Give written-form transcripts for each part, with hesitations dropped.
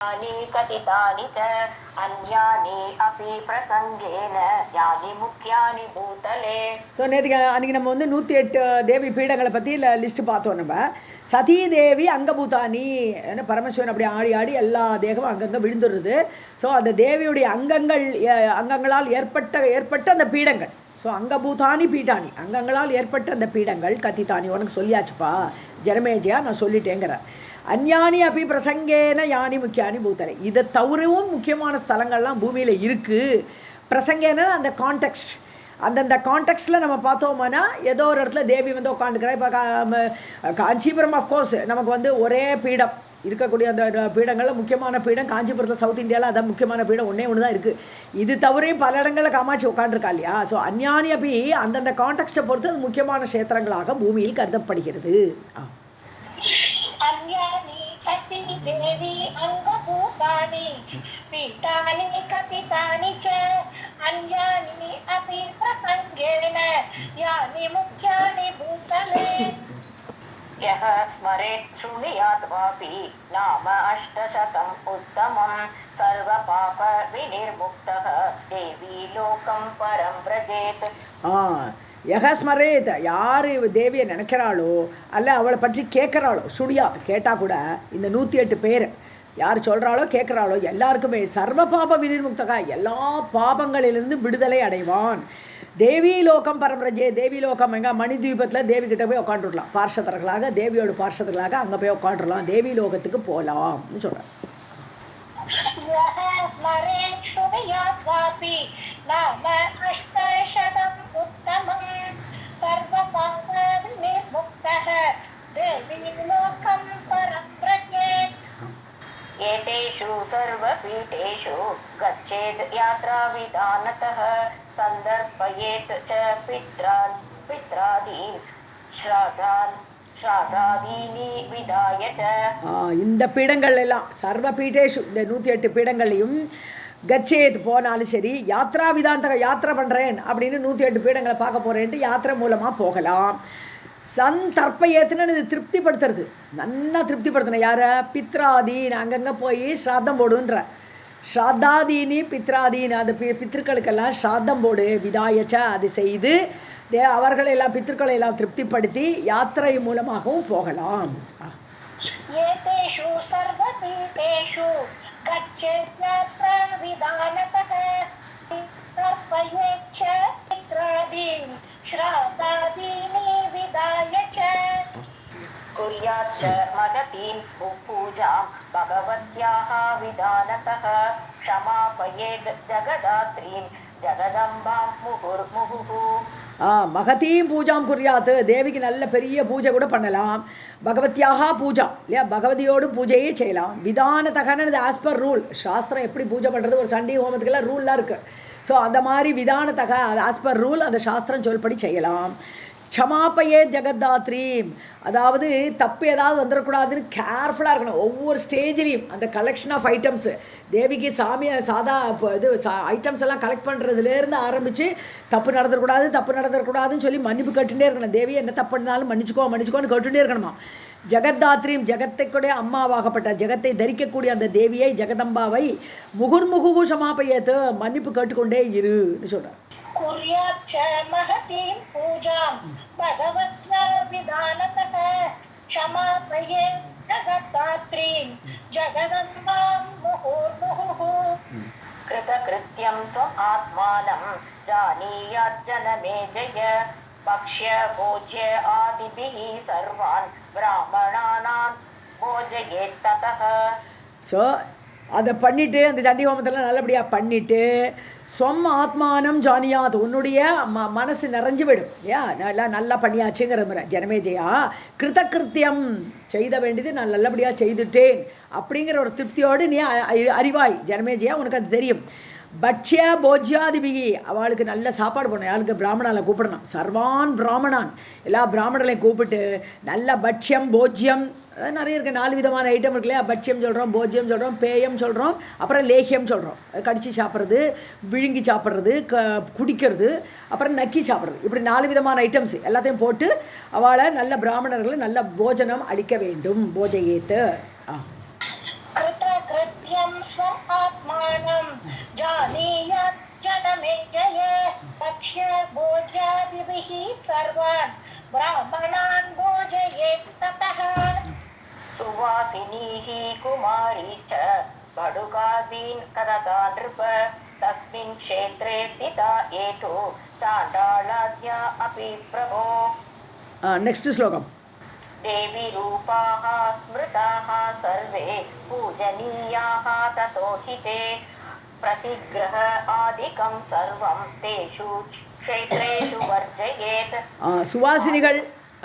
कथितानि च अन्यानि अपि प्रसंगेन यानि मुख्यानि भूतले. ஸோ நேற்றுக்கு அன்றைக்கி நம்ம வந்து 108 தேவி பீடங்களை பற்றி லிஸ்ட்டு பார்த்தோம். நம்ம சதி தேவி அங்கபூதானி ஏன்னா பரமசிவன் அப்படி ஆடி ஆடி எல்லா தேகமும் அங்கங்கே விழுந்துடுறது. ஸோ அந்த தேவியுடைய அங்கங்களால் ஏற்பட்ட அந்த பீடங்கள். ஸோ அங்கபூதானி பீட்டானி அங்கங்களால் ஏற்பட்ட அந்த பீடங்கள் கத்தித்தானி உனக்கு சொல்லியாச்சுப்பா ஜனமேஜயா, நான் சொல்லிட்டேங்கிறேன். அஞ்ஞானி அப்படி பிரசங்கேன யானி முக்கியானி பூத்தலை, இதை தவிரவும் முக்கியமான ஸ்தலங்கள்லாம் பூமியில் இருக்குது. பிரசங்கேன அந்த கான்டெக்ஸ்ட், அந்தந்த கான்டெக்ஸ்டில் நம்ம பார்த்தோம்னா ஏதோ ஒரு இடத்துல தேவி வந்து உட்காந்துக்கிறா. இப்போ காஞ்சிபுரம் அஃப்கோர்ஸ் நமக்கு வந்து ஒரே பீடம் இருக்கக்கூடிய அந்த பீடங்களில் முக்கியமான பீடம் காஞ்சிபுரத்தில் சவுத் இந்தியாவில் அதான் முக்கியமான பீடம் ஒன்று தான் இருக்குது. இது தவிரையும் பல இடங்களில் காமாட்சி உட்காந்துருக்கா இல்லையா. ஸோ அஞ்ஞானி அப்படி அந்தந்த கான்டெக்ஸ்ட்டை பொறுத்து அது முக்கியமான க்ஷேத்திரங்களாக பூமியில் கருதப்படுகிறது. देवी अंगभूतानि पीठानि कथितानि च अन्यानि अपि प्रसंगेन यानि मुख्यानि भूतले. यः स्मरेत् शृणुयात् वापि नाम 800 उत्तमं सर्वपाप विनिर्मुक्तः देवी लोकं परं व्रजेत्. யகஸ்மரேத், யார் தேவியை நினைக்கிறாளோ அல்ல அவளை பற்றி கேட்குறாளோ, சுடியா கேட்டால் கூட இந்த 108 பேர் யார் சொல்கிறாளோ கேட்குறாளோ எல்லாருக்குமே சர்வ பாப வினிர்முக்தகா எல்லா பாபங்களிலிருந்து விடுதலை அடைவான். தேவி லோகம் பரம்பிரஜே, தேவி லோகம் எங்கே மணி தீபத்தில் தேவி கிட்ட போய் உட்காந்துடலாம். பார்ஷதர்களாக தேவியோட பார்ஷதர்களாக அங்கே போய் உட்காந்துடலாம், தேவி லோகத்துக்கு போகலாம்னு சொல்கிறேன். नाम 800 उत्तमं सर्वपापविनिर्मुक्तः देवी लोकं परं व्रजेत्. एतेषु सर्वपीठेषु गच्छेद् यात्राविधानतः सन्दर्पयेत् च पित्रादीन् श्राद्धादीनि विधाय च. இந்த பீடங்கள் எல்லாம் சர்வ பீட்டேஷு, இந்த 108 பீடங்களையும் கச்சேத் போனாலும் சரி, யாத்ரா விதானத்தக யாத்திரை பண்ணுறேன் அப்படின்னு 108 பீடங்களை பார்க்க போகிறேன்ட்டு யாத்திரை மூலமாக போகலாம். சந்தர்ப்பயத்துன்னு இது திருப்திப்படுத்துறது, நல்லா திருப்திப்படுத்தணும். யாரை? பித்ராதீன், அங்கங்கே போய் ஸ்ராத்தம் போடுன்ற ஸ்ராத்தாதீனி பித்ராதீன், அந்த பித்திருக்களுக்கெல்லாம் ஸ்ராத்தம் போடு. விதாயச்ச, அது செய்து அவர்களெல்லாம் பித்திருக்களை எல்லாம் திருப்திப்படுத்தி யாத்திரை மூலமாகவும் போகலாம். ஏதேஷு சர்வபீடேஷு गच्छेत् यात्राविधानतः सन्दर्पयेत् च पित्रादीन् श्राद्धादीनि विधाय च. कुर्यात् च महतीं पूजां भगवत्याः विधानतः क्षमापयेत् जगदात्रीं जगदम्बां मुहुर्मुहुः. மகதீம் பூஜாம் குறியாத்து, தேவிக்கு நல்ல பெரிய பூஜை கூட பண்ணலாம். பகவத்தியாக பூஜா இல்லையா, பகவதியோடு பூஜையே செய்யலாம். விதானத்தகன்னு ஆஸ் பர் ரூல், சாஸ்திரம் எப்படி பூஜை பண்ணுறது, ஒரு சண்டை ஹோமத்துக்கெல்லாம் ரூல்லாம் இருக்குது. ஸோ அந்த மாதிரி விதானத்தக ஆஸ் பர் ரூல் அந்த சாஸ்திரம் சொல்படி செய்யலாம். க்ஷமாப்பையே ஜெகத்தாத்ரீம், அதாவது தப்பு ஏதாவது வந்துடக்கூடாதுன்னு கேர்ஃபுல்லாக இருக்கணும். ஒவ்வொரு ஸ்டேஜ்லேயும் அந்த கலெக்ஷன் ஆஃப் ஐட்டம்ஸு தேவிக்கு சாமியை சாதா இது ஐட்டம்ஸ் எல்லாம் கலெக்ட் பண்ணுறதுலேருந்து ஆரம்பித்து தப்பு நடந்துடக்கூடாதுன்னு சொல்லி மன்னிப்பு கேட்டுகிட்டே இருக்கணும். தேவி என்ன தப்பு பண்ணாலும் மன்னிச்சுக்கோன்னு கேட்டுகிட்டே இருக்கணுமா. ஜெகத்தாத்ரீம், ஜெகத்தைக்குடைய அம்மாவாகப்பட்ட ஜெகத்தை தரிக்கக்கூடிய அந்த தேவியை ஜெகதம்பாவை முகுர்முகு க்ஷமாப்பையேத்து, மன்னிப்பு கேட்டுக்கொண்டே இருன்னு சொல்கிறேன். कुर्यात् च महतीं पूजां भगवत्या विधानतः क्षमापयेत् जगत्तात्रीं जगदम्बां मुहुर्मुहुः. कृतकृत्यं स्वम् आत्मानं जानीयात् जनमेजय भक्ष्य भोज्य आदिभिः सर्वान् ब्राह्मणानां भोजयेत् ततः. ஸோ அதை பண்ணிவிட்டு அந்த சண்டி ஹோமத்தில் நல்லபடியாக பண்ணிவிட்டு ஸ்வம் ஆத்மானம் ஜானியாத், உன்னுடைய மனசு நிறைஞ்சு விடும். நல்லா பண்ணியாச்சுங்கிற மாதிரி ஜனமேஜயா. கிருத்தியம் செய்த வேண்டியது நான் நல்லபடியாக செய்துட்டேன் அப்படிங்கிற ஒரு திருப்தியோடு நீ அறிவாய் ஜனமேஜயா, உனக்கு அது தெரியும். பட்சிய போஜ்யாதிபிகி, அவளுக்கு நல்ல சாப்பாடு போடணும். யாருக்கு? பிராமணாவில் கூப்பிடணும். சர்வான் பிராமணான், எல்லா பிராமணர்களையும் கூப்பிட்டு நல்ல பட்சியம் போஜ்யம் நிறைய இருக்குது. 4 விதமான ஐட்டம் இருக்கு இல்லையா. பட்சியம் சொல்கிறோம், போஜ்யம் சொல்கிறோம், பேயம் சொல்கிறோம், அப்புறம் லேகியம் சொல்கிறோம். கடிச்சு சாப்பிட்றது, விழுங்கி சாப்பிட்றது, குடிக்கிறது, அப்புறம் நக்கி சாப்பிட்றது. இப்படி 4 விதமான ஐட்டம்ஸ் எல்லாத்தையும் போட்டு அவளை நல்ல பிராமணர்களை நல்ல போஜனம் அளிக்க வேண்டும். போஜையேத்து. कृतकृत्य ब्राह्मणान् भोजयेत् ततः सुवासिनीः कुमारी च बडुकादीन् तथा नृप तस्मिन् क्षेत्रे स्थिता एतु चाण्डालाद्या अपि प्रभो। नेक्स्ट श्लोकम्। देवी रूपाः स्मृताः सर्वे पूजनीयाः ततो हि ते प्रतिग्रह आदिकं सर्वं तेषु क्षेत्रेषु वर्जयेत्। சுவாசினிகள்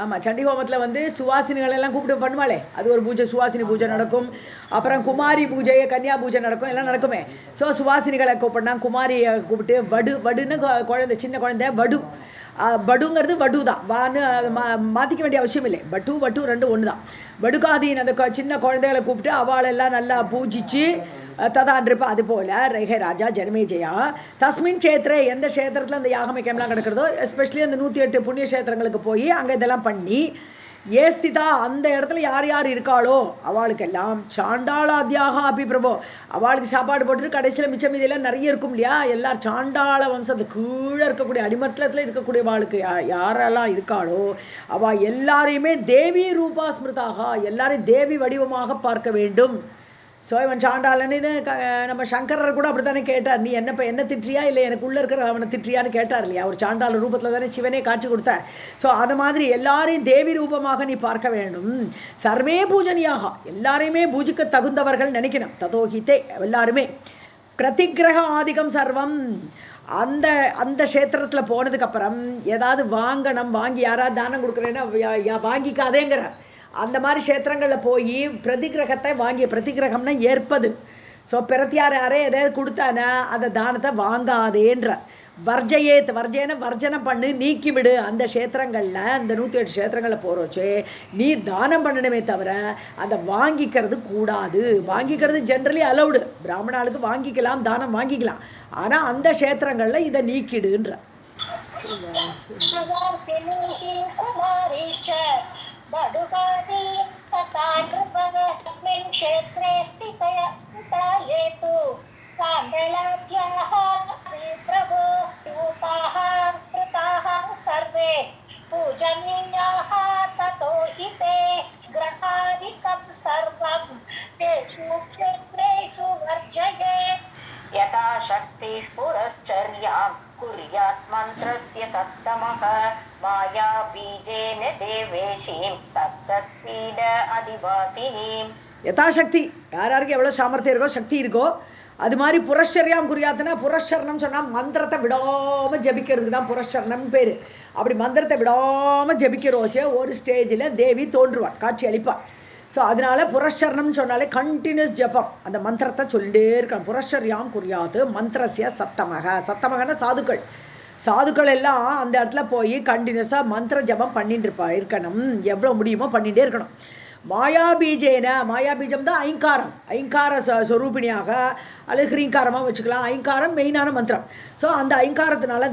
ஆமாம், சண்டி ஹோமத்தில் வந்து சுவாசினிகள் எல்லாம் கூப்பிட்டு பண்ணுவாளே, அது ஒரு பூஜை, சுவாசினி பூஜை நடக்கும். அப்புறம் குமாரி பூஜை, கன்னியா பூஜை நடக்கும், எல்லாம் நடக்குமே. ஸோ சுவாசினிகளை கூப்பிட்னா, குமாரியை கூப்பிட்டு வடுன்னு குழந்தை, சின்ன குழந்தை வடு, படுங்கிறது வடு தான், வான்னு மாற்றிக்க வேண்டிய அவசியம் இல்லை. வட்டு ரெண்டு ஒன்று தான். வடுகாதீன் அந்த சின்ன குழந்தைகளை கூப்பிட்டு அவளெல்லாம் நல்லா பூஜிச்சு ததான்றிப்ப. அது போல் ரேகே ராஜா ஜனமேஜயா தஸ்மின் க்ஷேத்திரே, எந்த க்ஷேத்திரத்தில் அந்த யாகமைக்கம்லாம் கிடக்கிறதோ, எஸ்பெஷலி அந்த 108 புண்ணிய க்ஷேத்திரங்களுக்கு போய் அங்கே இதெல்லாம் பண்ணி ஏஸ்திதா, அந்த இடத்துல யார் யார் இருக்காளோ அவளுக்கெல்லாம் சாண்டாளாத்யாக அபி பிரபோ, அவளுக்கு சாப்பாடு போட்டுட்டு கடைசியில் மிச்சம் மீதியெல்லாம் நிறைய இருக்கும் இல்லையா, எல்லாரும் சாண்டாள வம்சத்து கீழே இருக்கக்கூடிய அடிமட்டத்தில் இருக்கக்கூடிய அவளுக்கு யாரெல்லாம் இருக்காளோ அவள் எல்லாரையுமே தேவி ரூபா ஸ்மிருதாக, எல்லாரையும் தேவி வடிவமாக பார்க்க வேண்டும். ஸோ இவன் சாண்டாளன்னு இது நம்ம சங்கரர் கூட அப்படி தானே கேட்டார், நீ என்ன திட்டுறியா இல்லை எனக்கு உள்ளே இருக்கிற அவனை திட்டுறியான்னு கேட்டார் இல்லையா. ஒரு சாண்டாள ரூபத்தில் தானே சிவனே காட்சி கொடுத்தார். ஸோ அது மாதிரி எல்லாரையும் தேவி ரூபமாக நீ பார்க்க வேண்டும். சர்வே பூஜனியாக, எல்லாரையுமே பூஜிக்க தகுந்தவர்கள் நினைக்கணும். ததோஹித்தே, எல்லாருமே. பிரதிகிரக ஆதிக்கம் சர்வம், அந்த அந்த க்ஷேத்திரத்தில் போனதுக்கப்புறம் ஏதாவது வாங்கணும், வாங்கி யாராவது தானம் கொடுக்குறேன்னா வாங்கிக்காதேங்கிறார். அந்த மாதிரி க்ஷேத்திரங்களில் போய் பிரதிகிரகத்தை வாங்கி, பிரதிகிரகம்னா ஏற்பது. ஸோ பிரத்தியார் யாரே எதாவது கொடுத்தானா அந்த தானத்தை வாங்காதேன்ற. வர்ஜயேத், வர்ஜேன வர்ஜனம் பண்ணு, நீக்கிவிடு. அந்த க்ஷேத்திரங்களில், அந்த 108 க்ஷேத்திரங்களில் போகிறோச்சு நீ தானம் பண்ணணுமே தவிர அதை வாங்கிக்கிறது கூடாது. வாங்கிக்கிறது ஜென்ரலி அலௌடு, பிராமணாளுக்கு வாங்கிக்கலாம், தானம் வாங்கிக்கலாம். ஆனால் அந்த க்ஷேத்திரங்களில் இதை நீக்கிடுன்ற. बडुकादीन् तथा नृपः तस्मिन् क्षेत्रे स्थितायेतु चाण्डालाद्याः प्रभो रूपाः स्मृताः सर्वे पूजनीयाः ततो हि ते ग्रहादिकं सर्वं तेषु क्षेत्रेषु वर्जयेत्। यथा शक्तिः पुरश्चर्यां कुर्यात् मन्त्रस्य सप्तमः माया बीजेन देवेशीं तत्तत्पीड अधिवासिनीं। யதாசக்தி, யாருக்கு எவ்வளோ சாமர்த்தியம் இருக்கோ, சக்தி இருக்கோ, அது மாதிரி புரஷ்சரியாம் குறியாத்துனா, புரஷ்சரணம் சொன்னால் மந்திரத்தை விடாமல் ஜபிக்கிறதுக்கு தான் புரஷ்சரணம் பேர். அப்படி மந்திரத்தை விடாமல் ஜபிக்கிறோச்சே ஒரு ஸ்டேஜில் தேவி தோன்றுவாள், காட்சி அளிப்பாள். ஸோ அதனால புரஷ்சரணம்னு சொன்னாலே கண்டினியூஸ் ஜபம், அந்த மந்திரத்தை சொல்லிட்டே இருக்கான். புரஷ்சரியாம் குறியாது மந்திரசிய சத்தமக, சத்தமகன்னா சாதுக்கள், சாதுக்கள் எல்லாம் அந்த இடத்துல போய் கண்டினியூஸாக மந்திர ஜபம் பண்ணிட்டு இருக்கணும், எவ்வளோ முடியுமோ பண்ணிகிட்டே இருக்கணும். மாயாபீஜேன, மாயாபீஜம் தான் ஐங்காரம், ஐங்கார ஸ்வரூபிணியாக அல்லது ஹ்ரீங்காரமாக வச்சுக்கலாம். ஐங்காரம் மெயினான மந்திரம். ஸோ அந்த ஐங்காரத்தினால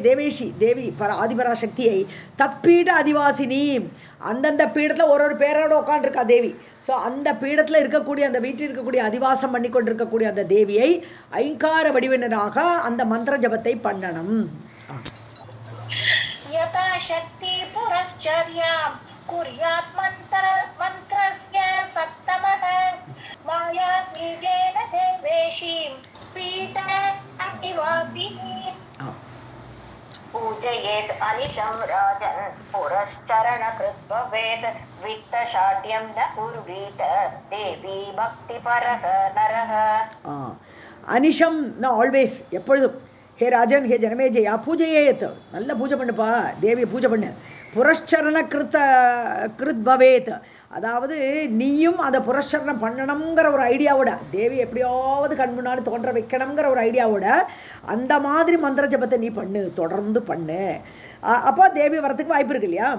தேவேஷி, தேவி ஆதிபராசக்தியை தத்பீட அதிவாசினி, அந்தந்த பீடத்தில் ஒரு பேரோடு உட்காண்டிருக்கா தேவி. ஸோ அந்த பீடத்தில் இருக்கக்கூடிய, அந்த வீட்டில் இருக்கக்கூடிய அதிவாசம் பண்ணி கொண்டிருக்கக்கூடிய அந்த தேவியை ஐங்கார வடிவினராக அந்த மந்திர ஜபத்தை பண்ணணும். यथाशक्ति पुरश्चर्यां कुर्यात् मन्त्रस्य सप्तमः मायाबीजेन देवेशीं पीठ अतिवासिनीम्। पूजयेत् अनिशं राजन् पुरश्चरणकृत् भवेत् वित्तशाढ्यं न कुर्वीत देवी भक्तिपरः नरः। அனிஷம்னா ஆல்வேஸ், எப்பொழுதும். ஹே ராஜன், ஹே ஜனமேஜயா, பூஜையேத், நல்ல பூஜை பண்ணுப்பா, தேவியை பூஜை பண்ணு. புரஷ்சரண கிருத் பவேத், அதாவது நீயும் அதை புரஷ்சரணம் பண்ணணுங்கிற ஒரு ஐடியாவோட, தேவி எப்படியாவது கண் முன்னாடி தோன்ற வைக்கணுங்கிற ஒரு ஐடியாவோட அந்த மாதிரி மந்திர ஜபத்தை நீ பண்ணு, தொடர்ந்து பண்ணு. அப்போ தேவி வரத்துக்கு வாய்ப்பு இருக்கு இல்லையா.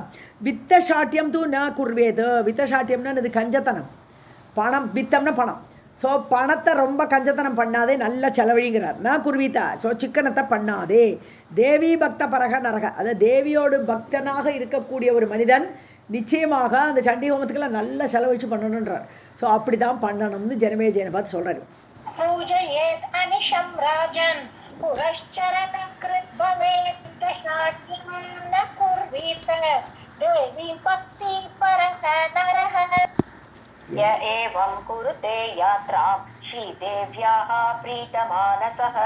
வித்த சாட்டியம் தூ ந குர்வேது, வித்த சாட்டியம்னா இது கஞ்சத்தனம், பணம், வித்தம்னா பணம். ஸோ பணத்தை ரொம்ப கஞ்சத்தனம் பண்ணாதே, நல்ல செலவழிங்கிறார். நான் குருவிதா, ஸோ சிக்கனத்தை பண்ணாதே. தேவி பக்த பரக நரக, அதாவது தேவியோடு பக்தனாக இருக்கக்கூடிய ஒரு மனிதன் நிச்சயமாக அந்த சண்டி ஹோமத்துக்கெல்லாம் நல்ல செலவழிச்சு பண்ணணுன்றார். ஸோ அப்படி தான் பண்ணணும்னு ஜனமேஜயனை பார்த்து சொல்கிறாரு. பூஜயேத் அனிஷம் ராஜன் புரஷ்சரண கிருத் பவேத் தசாட்யம் ந குர்வீத देवी भक्ति परः नरः य एवं कुरुते यात्रां श्रीदेव्याः प्रीतमानसः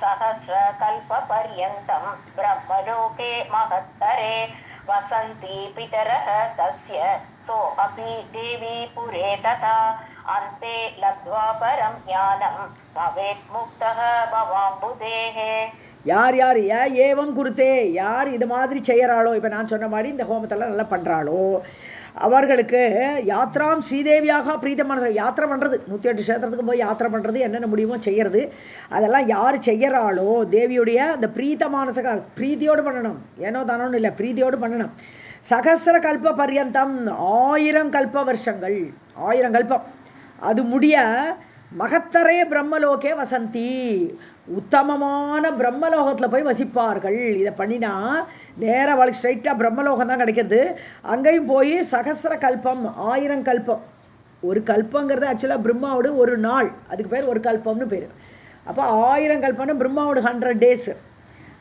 सहस्रकल्पपर्यन्तं ब्रह्मलोके महत्तरे वसन्ति पितरः तस्य सोऽपि देवी पुरे तथा अन्ते लब्ध्वा परं ज्ञानं भवेत् मुक्तः भवाम्बुधेः. யார் யார் ஏவம் குருத்தே, யார் இது மாதிரி செய்கிறாளோ, இப்போ நான் சொன்ன மாதிரி இந்த ஹோமத்தெல்லாம் நல்லா பண்ணுறாளோ அவர்களுக்கு யாத்ராம் ஸ்ரீதேவியாக பிரீத்தமான யாத்திரை பண்ணுறது, 108 க்ஷேத்திரத்துக்கு போய் யாத்திரை பண்ணுறது, என்னென்ன முடியுமோ செய்கிறது, அதெல்லாம் யார் செய்கிறாளோ தேவியுடைய அந்த பிரீத்தமானசக பிரீத்தியோடு பண்ணணும், ஏனோ தானோன்னு இல்லை, பிரீத்தியோடு பண்ணணும். சகசிர கல்ப பர்யந்தம் 1000 கல்ப வருஷங்கள், 1000 கல்பம் அது முடிய மகத்தரே பிரம்மலோகே வசந்தி, உத்தமமான பிரம்மலோகத்தில் போய் வசிப்பார்கள். இதை பண்ணினா நேராக வாழ்க்கை ஸ்ட்ரைட்டாக பிரம்மலோகம் தான் கிடைக்கிறது. அங்கேயும் போய் சகசிர கல்பம் 1000 கல்பம், ஒரு கல்பங்கிறது ஆக்சுவலாக பிரம்மாவோட ஒரு நாள், அதுக்கு பேர் ஒரு கல்பம்னு பேர். அப்போ 1000 கல்பம்னு பிரம்மாவோட 100 days.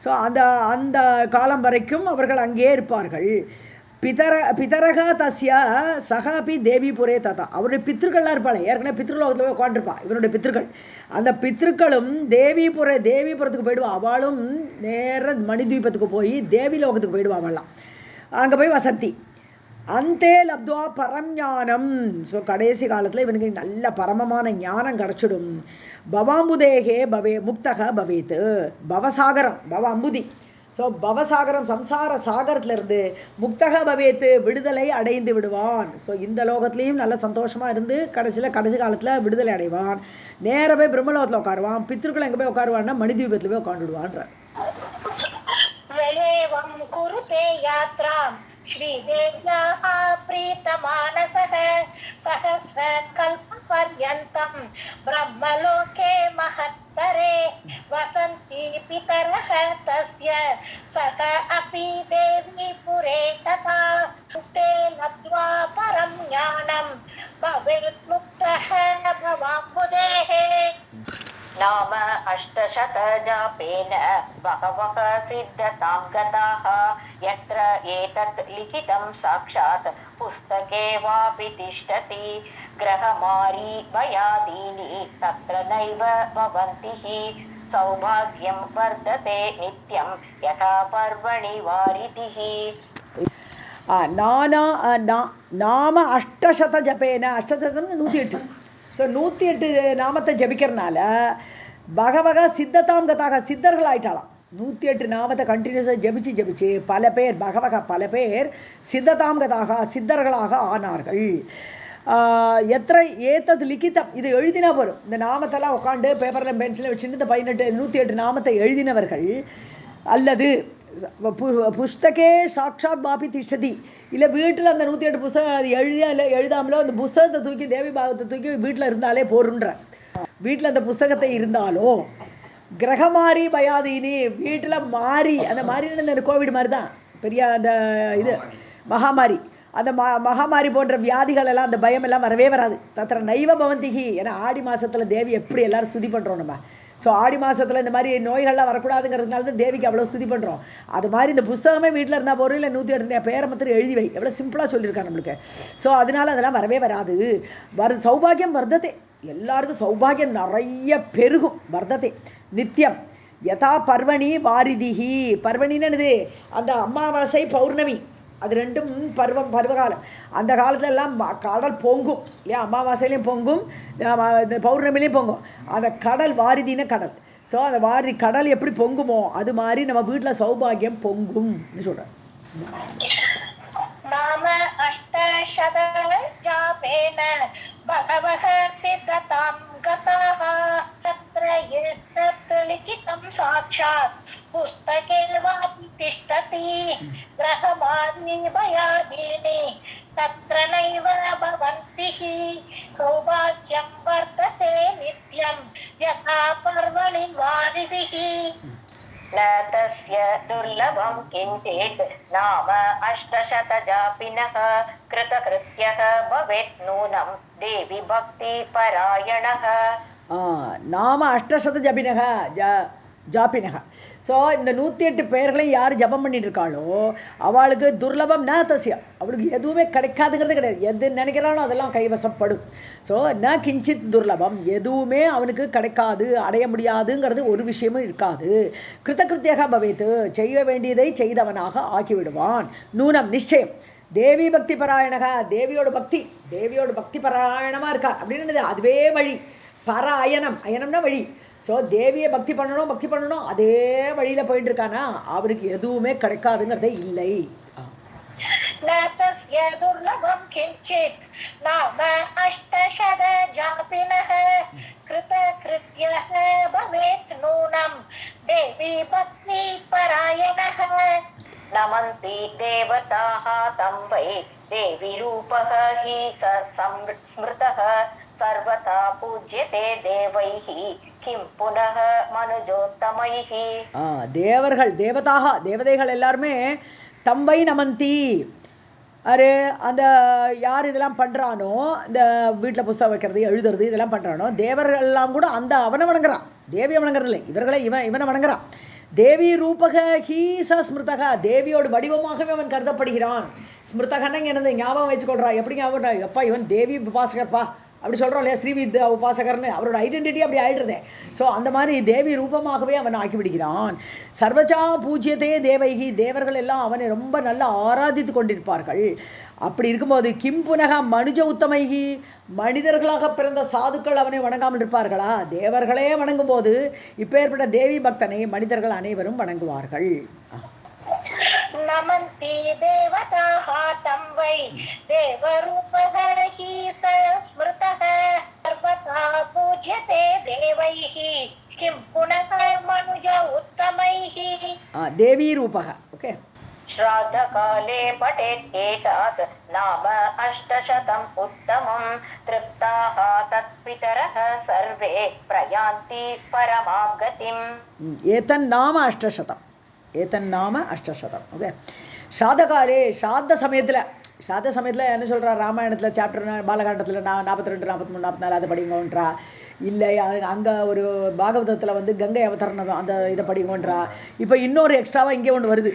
ஸோ அந்த அந்த காலம் வரைக்கும் அவர்கள் அங்கேயே இருப்பார்கள். பிதரக தஸ்ய சகாபி தேவிபுரே ததா, அவருடைய பித்திருக்கள்லாம் இருப்பாள், ஏற்கனவே பித்ருலோகத்தில் போய் உட்காந்துருப்பா இவருடைய பித்திருக்கள். அந்த பித்திருக்களும் தேவிபுரத்துக்கு போயிடுவா, அவளும் நேர மணித்வீபத்துக்கு போய் தேவி லோகத்துக்கு போயிடுவா, அவள்லாம் அங்கே போய் வசந்தி. அந்தே லப்துவா பரஞானம், ஸோ கடைசி காலத்தில் இவனுக்கு நல்ல பரமமான ஞானம் கிடச்சிடும். பவாம்புதேகே பவே முக்தக பவேத்து, பவசாகரம் பவ அம்புதி, ஸோ பவசாகரம் சம்சார சாகரத்திலிருந்து முக்தக பவேத்து விடுதலை அடைந்து விடுவான். ஸோ இந்த லோகத்துலேயும் நல்ல சந்தோஷமாக இருந்து கடைசி காலத்தில் விடுதலை அடைவான். நேராக போய் பிரம்மலோகத்தில் உட்காருவான். பித்திருக்கள் எங்கே போய் உட்காருவான்னா மணித்வீபத்தில் போய் உட்காந்துடுவான்ற. श्रीदेव्याः प्रीतमानसः सहस्रकल्पपर्यन्तं ब्रह्मलोके महत्तरे वसन्ति पितरः तस्य सः अपि देवी पुरे तथा ते लब्ध्वा परं ज्ञानं भवेत् मुक्तः भवाम्बुधेः. नाम 800 जापेन बहवः सिद्धतां गताः यत्र एतत् लिखितं साक्षात् पुस्तके वापि तिष्ठति ग्रहमारी भयादीनि तत्र नैव भवन्ति हि सौभाग्यं वर्धते नित्यं यथा पर्वणि वारितिः. நாம 800 ஜபேன, 800 108. ஸோ 108 நாமத்தை ஜபிக்கிறனால பகவக சித்ததாம் கதாக சித்தர்கள் ஆயிட்டாலாம். 108 நாமத்தை கண்டினியூஸாக ஜபிச்சு பல பேர் பல பேர் சித்ததாம் கதாக சித்தர்களாக ஆனார்கள். எத்தனை ஏத்தது லிக்கித்தம், இது எழுதினா போகும். இந்த நாமத்தெல்லாம் உட்காந்து பேப்பரில் பென்சில் வச்சுட்டு இந்த 108 நாமத்தை எழுதினவர்கள், அல்லது புஸ்தகே சாட்சாத் பாபி திஷ்டதி, இல்லை வீட்டில் அந்த 108 புஸ்தகம் அது எழுதியா இல்லை எழுதாமலோ அந்த புஸ்தகத்தை தூக்கி தேவி பாகத்தை தூக்கி வீட்டில் இருந்தாலே போருன்ற, வீட்டில் அந்த புஸ்தகத்தை இருந்தாலோ கிரகமாரி பயாதீனி, வீட்டில் மாறி, அந்த மாறின்னு இந்த கோவிட் மாதிரி தான் பெரிய அந்த இது மகாமாரி, அந்த மகாமாரி போன்ற வியாதிகள் எல்லாம் அந்த பயம் எல்லாம் வரவே வராது. தத்திர நைவ பவந்திகி, ஏன்னா ஆடி மாதத்தில் தேவி எப்படி எல்லோரும் ஸ்துதி பண்ணுறோம் நம்ம. ஸோ ஆடி மாதத்தில் இந்த மாதிரி நோய்கள்லாம் வரக்கூடாதுங்கிறதுனால தான் தேவிக்கு அவ்வளோ ஸ்துதி பண்ணுறோம். அது மாதிரி இந்த புஸ்தகமே வீட்டில் இருந்தால் போகிறோம், இல்லை 108 பேரை மாத்திரம் எழுதி வை, எவ்வளோ சிம்பிளாக சொல்லியிருக்காங்க நம்மளுக்கு. ஸோ அதனால் அதெல்லாம் வரவே வராது. சௌபாகியம் வர்த்ததே, எல்லாருக்கும் சௌபாகியம் நிறைய பெருகும். வர்த்ததே நித்தியம் யதா பர்வணி வாரிதிஹி, பர்வணின்னு அந்த அமாவாசை பௌர்ணமி அது ரெண்டும் பருவகாலம். அந்த காலத்துலலாம் கடல் பொங்கும் இல்லையா, அமாவாசையிலையும் பொங்கும் இந்த பௌர்ணமிலையும் பொங்கும். அந்த கடல் வாரிதின கடல். ஸோ அந்த வாரிதி கடல் எப்படி பொங்குமோ அது மாதிரி நம்ம வீட்டில் சௌபாகியம் பொங்கும்னு சொல்கிறேன். नाम 800 जापेन बहवः सिद्धतां गताः तत्र एतत् लिखितं साक्षात् पुस्तके वापि तिष्ठति ग्रहमानि भयादीनि तत्र नैव भवन्ति हि सौभाग्यं वर्तते नित्यं यथा पर्वणि वारिधिः. न तस्य दुर्लभं किञ्चित् नाम 800 जापिनः कृतकृत्यः भवेत् नूनं देवी भक्तिपरायणः. நாம 800 ஜபினக ஜாபினக. ஸோ இந்த 108 பேர்களையும் யார் ஜபம் பண்ணிட்டு இருக்காளோ அவளுக்கு துர்லபம் ந தசியா, அவளுக்கு எதுவுமே கிடைக்காதுங்கிறது கிடையாது. எது நினைக்கிறானோ அதெல்லாம் கைவசப்படும். ஸோ ந கிஞ்சித் துர்லபம், எதுவுமே அவனுக்கு கிடைக்காது, அடைய முடியாதுங்கிறது ஒரு விஷயமும் இருக்காது. கிருத்தகிருத்தியாக பவேத்து, செய்ய வேண்டியதை செய்தவனாக ஆக்கிவிடுவான். நூனம் நிச்சயம். தேவி பக்தி பராயணக, தேவியோட பக்தி பராயணமாக இருக்கா அப்படின்னு அதுவே வழி. பராயணம், அயனம்னா வழி. ஸோ தேவியை பக்தி பண்ணணும், அதே வழியில் போயிட்டு இருக்கானா அவருக்கு எதுவுமே கிடைக்காதுங்கிறதே இல்லை. நமந்தி தேவதாஹ தம் வை தேவி ரூபஹ ஹி ஸ்மிருதஹ சர்வதா பூஜ்யதே தேவைஹி கிம் புனஹ மனுஜோத்தமைஹி. தேவர்கள், தேவதைகள் எல்லாருமே தம்பை நமந்தி. அரு அந்த யார் இதெல்லாம் பண்ணுறானோ, இந்த வீட்டில் புஸ்தகம் வைக்கிறது, எழுதுறது, இதெல்லாம் பண்ணுறானோ தேவர்கள் எல்லாம் கூட அந்த அவனை வணங்குறான். தேவியை வணங்குறது இல்லை, இவனை வணங்குறான். தேவி ரூபக ஹீ ச ஸ்மிருதக, தேவியோட வடிவமாகவே அவன் கருதப்படுகிறான். ஸ்மிருதகன்னா என்னது ஞாபகம் வச்சுக்கொள்றா. எப்படி ஞாபகம்? எப்பா இவன் தேவி உபாசகர்ப்பா அப்படி சொல்கிறோம் இல்லையா, ஸ்ரீவித் உபாசகர்னு அவரோட ஐடென்டிட்டி அப்படி ஆயிடுறதே. ஸோ அந்த மாதிரி தேவி ரூபமாகவே அவன் ஆக்கிவிடுகிறான். சர்வஜா பூஜ்யதே தேவைகி, தேவர்கள் எல்லாம் அவனை ரொம்ப நல்லா ஆராதித்து கொண்டிருப்பார்கள். அப்படி இருக்கும்போது கிம் புனக மனுஜ உத்தமைகி, மனிதர்களாக பிறந்த சாதுக்கள் அவனை வணங்காமல் இருப்பார்களா? தேவர்களே வணங்கும் போது இப்பேற்பட்ட தேவி பக்தனை மனிதர்கள் அனைவரும் வணங்குவார்கள். நமந்தி தேவதாஹ தம் வை தேவரூபஹ ஹி ஸ்மிருதஹ சர்வதா பூஜ்யதே தேவைஹி கிம் புனக மனுஜ உத்தமைஹி. தேவி ரூபஹ. ஓகே. श्राद्ध काले पठेत् एतात् नाम 800 उत्तमं तृप्ताः तत्पितरः सर्वे प्रयान्ति परमां गतिम्. एतन्नाम 800. ஓகே. ஸ்ராதகாலே, ஸ்ராத்த சமயத்தில் என்ன சொல்கிறா? ராமாயணத்தில் சாப்டர் பாலகாண்டத்தில் 42, 43, 44 அதை படிங்கன்றா. இல்லை அங்கே ஒரு பாகவதத்தில் வந்து கங்கை அவதரணம் அந்த இதை படிங்கன்றா. இப்போ இன்னொரு எக்ஸ்ட்ராவாக இங்கே ஒன்று வருது.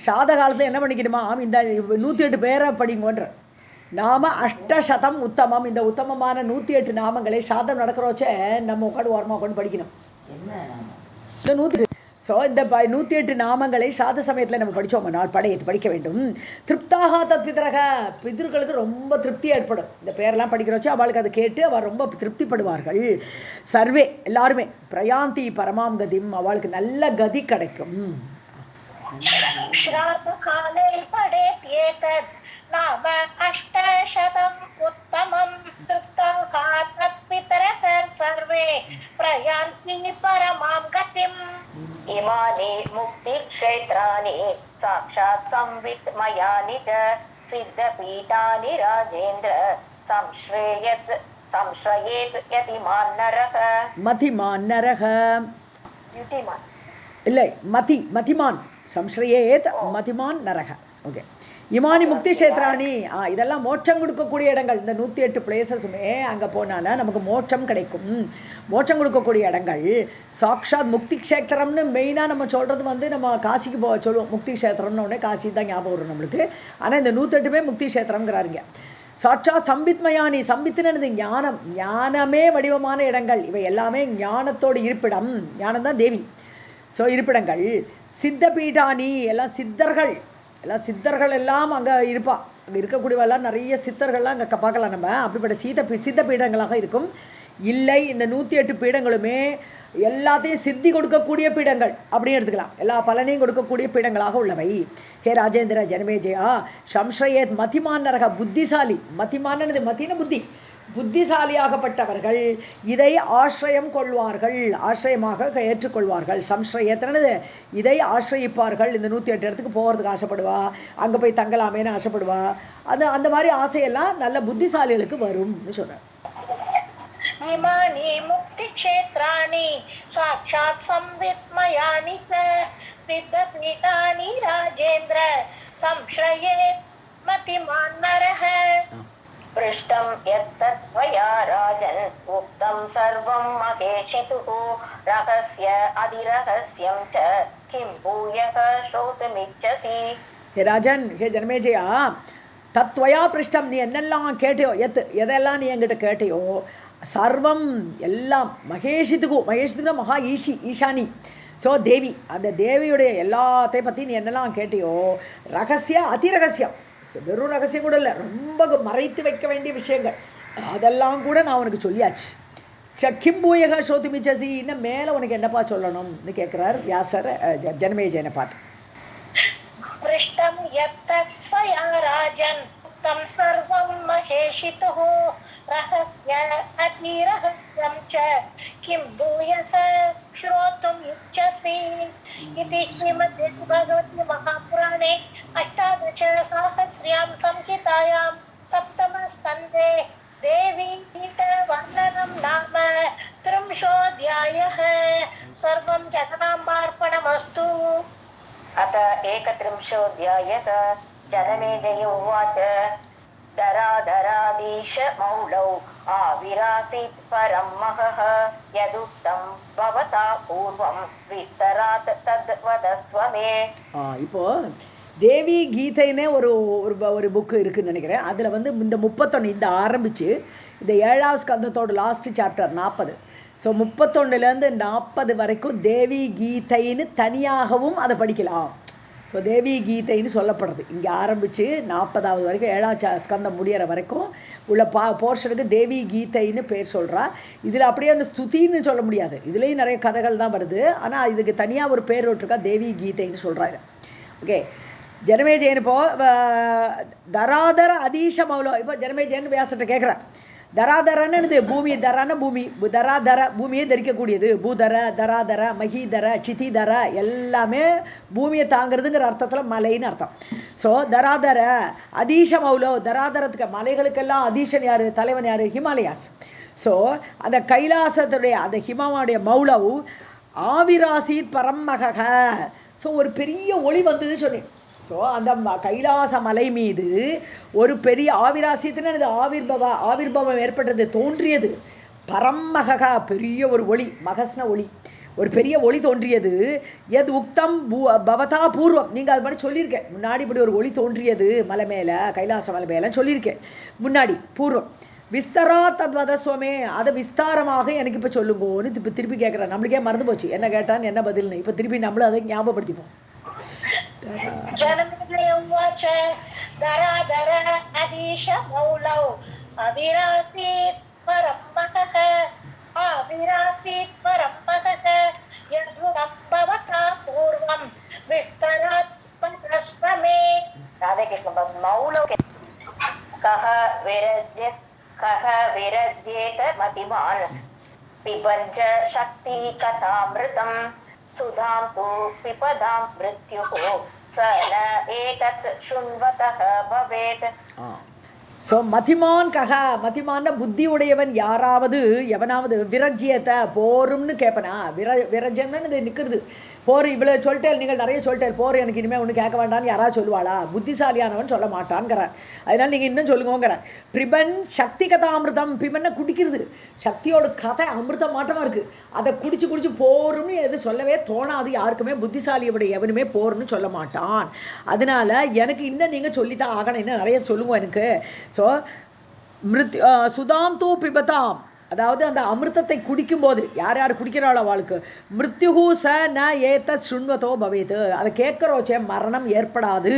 சாத காலத்தில் என்ன பண்ணிக்கணுமா, இந்த 108 பேரை படிங்கன்ற. நாம 800 உத்தமம், இந்த உத்தமமான 108 நாமங்களை சாதம் நடக்கிறோச்சே நம்ம உட்காந்து ஓரமாக உட்காந்து படிக்கணும். இந்த 108 ஸோ இந்த 108 நாமங்களை சாத சமயத்தில் நம்ம படித்தோம்னா படிக்க வேண்டும். திருப்தாக தத் பிதரக, பிதர்களுக்கு ரொம்ப திருப்தி ஏற்படும். இந்த பேரெல்லாம் படிக்கிறோச்சு அவளுக்கு அதை கேட்டு அவள் ரொம்ப திருப்திப்படுவார்கள். சர்வே எல்லாருமே பிரயாந்தி பரமாம் கதிம், அவளுக்கு நல்ல கதி கிடைக்கும். श्राद्धकाले पठेत् एतत् नाम 800 उत्तमं तृप्ताः तत्पितरः सर्वे प्रयान्ति परमां गतिम्. इमानि मुक्तिक्षेत्राणि साक्षात् संवित्मयानि च सिद्धपीठानि राजेन्द्र संश्रयेत् यतिमान् नरः. मतिमान् नरः युतिमान् இல்லை, மதிமான் சம்ஸ்ரயேத் மதிமான் நரக. ஓகே. இமானி முக்தி கஷேத்ராணி, இதெல்லாம் மோட்சம் கொடுக்கக்கூடிய இடங்கள். இந்த 108 பிளேசஸுமே அங்கே போனானா நமக்கு மோட்சம் கிடைக்கும். மோட்சம் கொடுக்கக்கூடிய இடங்கள் சாக்ஷாத் முக்தி கஷேத்திரம்னு மெயினாக நம்ம சொல்கிறது வந்து நம்ம காசிக்கு சொல்லுவோம். முக்தி கஷேத்திரம்னு உடனே காசி தான் ஞாபகம் வரும் நம்மளுக்கு. ஆனால் இந்த 108மே முக்தி கஷேத்திரங்கிறாருங்க. சாட்சாத் சம்பித்மயானி, சம்பித்துன்னு ஞானம், ஞானமே வடிவமான இடங்கள். இவை எல்லாமே ஞானத்தோடு இருப்பிடம். ஞானம் தான் தேவி. ஸோ இருப்பிடங்கள். சித்த பீடானி, எல்லாம் சித்தர்கள் எல்லாம் அங்கே இருப்பா. அங்கே இருக்கக்கூடியவெல்லாம் நிறைய சித்தர்கள்லாம் அங்கே பார்க்கலாம் நம்ம. அப்படிப்பட்ட சித்த பீடங்களாக இருக்கும். இல்லை, இந்த 108 பீடங்களுமே எல்லாத்தையும் சித்தி கொடுக்கக்கூடிய பீடங்கள் அப்படின்னு எடுத்துக்கலாம். எல்லா பலனையும் கொடுக்கக்கூடிய பீடங்களாக உள்ளவை. ஹே ராஜேந்திர ஜனமேஜயா, சம்ஸ்ரயேத் மதிமான் நரக, புத்திசாலி. மதிமானது மத்தின புத்தி, புத்திசாலியாகப்பட்டவர்கள் இதை ஆசிரியம் கொள்வார்கள், ஆசிரியமாக ஏற்றுக்கொள்வார்கள். சம்ஸ்ரயத்தினது இதை ஆசிரியிப்பார்கள். இந்த 108 இடத்துக்கு போகிறதுக்கு ஆசைப்படுவா, அங்கே போய் தங்கலாமேன்னு ஆசைப்படுவா. அந்த மாதிரி ஆசையெல்லாம் நல்ல புத்திசாலிகளுக்கு வரும்னு சொல்கிறேன். इमानि मुक्तिक्षेत्राणि साक्षात् संवित्मयानि च सिद्धपीठानि राजेन्द्र संश्रयेत् मतिमान् नरः. पृष्टं यत्तत्त्वया राजन् उक्तं सर्वं महेशितुः रहस्य अधिरहस्यं च किं भूयः श्रोतुमिच्छसि ஹே ராஜன், ஹே ஜனமேஜயா, தத்வயா பிருஷ்டம், நீ என்னெல்லாம் கேட்டியோ, எதெல்லாம் நீ என்கிட்ட கேட்டியோ, சர்வம் எல்லாம் மகேஷித்துக்கு மகா ஈஷானி. ஸோ தேவி, அந்த தேவியுடைய எல்லாத்தையும் பற்றி நீ என்னெல்லாம் கேட்டியோ, ரகசியம் அதிரகசியம், வெறும் ரகசியம் கூட இல்லை, ரொம்ப மறைத்து வைக்க வேண்டிய விஷயங்கள் அதெல்லாம் கூட நான் உனக்கு சொல்லியாச்சு. கிம்பூயக ஸ்ரோதுமிச்சசி, இன்னும் மேலே உனக்கு என்னப்பா சொல்லணும்னு கேட்குறார் வியாசர் ஜனமேஜயனை பார்த்து. पृष्टं यत्तत्त्वया राजन् उक्तं सर्वं महेशितुः रहस्य अतिरहस्यं च किं भूयः श्रोतुम् इच्छसि इति श्रीमद्भगवद्गीतासु महापुराणे अष्टादशसाहस्र्यां संहितायां सप्तमस्कन्धे देवी कीटवर्णनं नाम त्रिंशोऽध्यायः. सर्वं जगदाम्बार्पणमस्तु. अथ 31 जनमेजय उवाच धराधराधीश मौलौ आविरासीत् परं महः यदुक्तं भवता पूर्वं विस्तरात् तद्वदस्व मे. இப்போ தேவி கீதைன்னே ஒரு புக்கு இருக்குதுன்னு நினைக்கிறேன். அதில் இந்த 31 இந்த ஆரம்பித்து இந்த 7வது ஸ்கந்தத்தோட லாஸ்ட் சாப்டர் 40. ஸோ 31லேருந்து 40 வரைக்கும் தேவி கீதைன்னு தனியாகவும் அதை படிக்கலாம். ஸோ தேவி கீதைன்னு சொல்லப்படுறது இங்கே ஆரம்பித்து 40வது வரைக்கும் 7வது ஸ்கந்தம் முடிகிற வரைக்கும் உள்ள போர்ஷனுக்கு தேவி கீதைன்னு பேர் சொல்கிறா. இதில் அப்படியே ஒன்று ஸ்துதின்னு சொல்ல முடியாது, இதுலேயும் நிறைய கதைகள் தான் வருது. ஆனால் இதுக்கு தனியாக ஒரு பேர் விட்டுருக்கா, தேவி கீதைன்னு சொல்கிறாங்க. ஓகே, ஜனமேஜயன் இப்போ தராதர அதீஷ மௌலம். இப்போ ஜனமேஜயன் வியாசத்தை கேட்குறேன், தராதரன்னு இது பூமி, தரான பூமி, தராதர பூமியை தரிக்கக்கூடியது, பூதர தராதர மகிதர சிதிதர எல்லாமே பூமியை தாங்கிறதுங்கிற அர்த்தத்தில் மலைன்னு அர்த்தம். ஸோ தராதர அதீஷ மௌலோ, தராதரத்துக்கு மலைகளுக்கெல்லாம் அதீஷன் யார், தலைவன் யார், ஹிமாலயாஸ். ஸோ அந்த கைலாசத்துடைய அந்த ஹிமாவுடைய மௌலவு ஆவிராசித் பரம்மக. ஸோ ஒரு பெரிய ஒளி வந்தது சொன்னேன். ஸோ அந்த கைலாச மலை மீது ஒரு பெரிய ஆவிராசியத்தின ஆவிர்பவம் ஏற்பட்டது, தோன்றியது. பரம்மகா, பெரிய ஒரு ஒளி, மகஸ்ன ஒளி, ஒரு பெரிய ஒளி தோன்றியது. எது உக்தம் பவதா பூர்வம், நீங்கள் அது மாதிரி சொல்லியிருக்கேன் முன்னாடி, இப்படி ஒரு ஒளி தோன்றியது மலை மேலே, கைலாச மலை மேலே சொல்லியிருக்கேன் முன்னாடி, பூர்வம். விஸ்தரா தத்வதஸ்வமே, அதை விஸ்தாரமாக எனக்கு இப்போ சொல்லுங்கோன்னு இப்போ திருப்பி கேட்குறேன். நம்மளுக்கே மறந்து போச்சு என்ன கேட்டான்னு என்ன பதில்னு. இப்போ திருப்பி நம்மளும் அதை ஞாபகப்படுத்திப்போம். जनमेजय उवाच धराधर अधीश मौलौ अविरासीत् परं महः आविरासीत् परं महः यदुक्तं भवता पूर्वं विस्तरात् तद्वदस्व मे. राधे कृष्ण. मौलौ कः विरज्येत मतिमान् पिबञ्च शक्ति कथामृतं सुधां तु पिपदां मृत्युः स न एतत् शृण्वतः भवेत्. ஸோ மதிமான் கஹா, மதிமான புத்தி உடையவன் யாராவது எவனாவது விரஜ்யத்தை போரும்னு கேட்பனா. விரஜம்னு இது நிற்கிறது. போர் இவ்வளோ சொல்லிட்டேன், நீங்கள் நிறைய சொல்லிட்டேன், போர் எனக்கு இனிமேல் ஒன்று கேட்க வேண்டான்னு யாராவது சொல்லுவாளா? புத்திசாலியானவன் சொல்ல மாட்டான்ங்கிறார். அதனால் நீங்கள் இன்னும் சொல்லுங்கிறார். பிரிபன் சக்தி கதா அமிர்தம், பிபனை குடிக்கிறது, சக்தியோட கதை அமிர்தம் மாட்டமாக இருக்குது. அதை குடிச்சு போரும்னு எது சொல்லவே தோணாது யாருக்குமே. புத்திசாலியோடைய எவனுமே போர்னு சொல்ல மாட்டான். அதனால எனக்கு இன்னும் நீங்கள் சொல்லித்தான் ஆகணும், இன்னும் நிறைய சொல்லுவோம் எனக்கு. ஸோ சுதாம் தூ பிபதாம், அதாவது அந்த அமிர்தத்தை குடிக்கும்போது யார் யார் குடிக்கிறாளோ அவளுக்கு மிருத்யுகு ச ந ஏத்தத் சுண்வதோ பவேது, அதை கேட்குறோச்சே மரணம் ஏற்படாது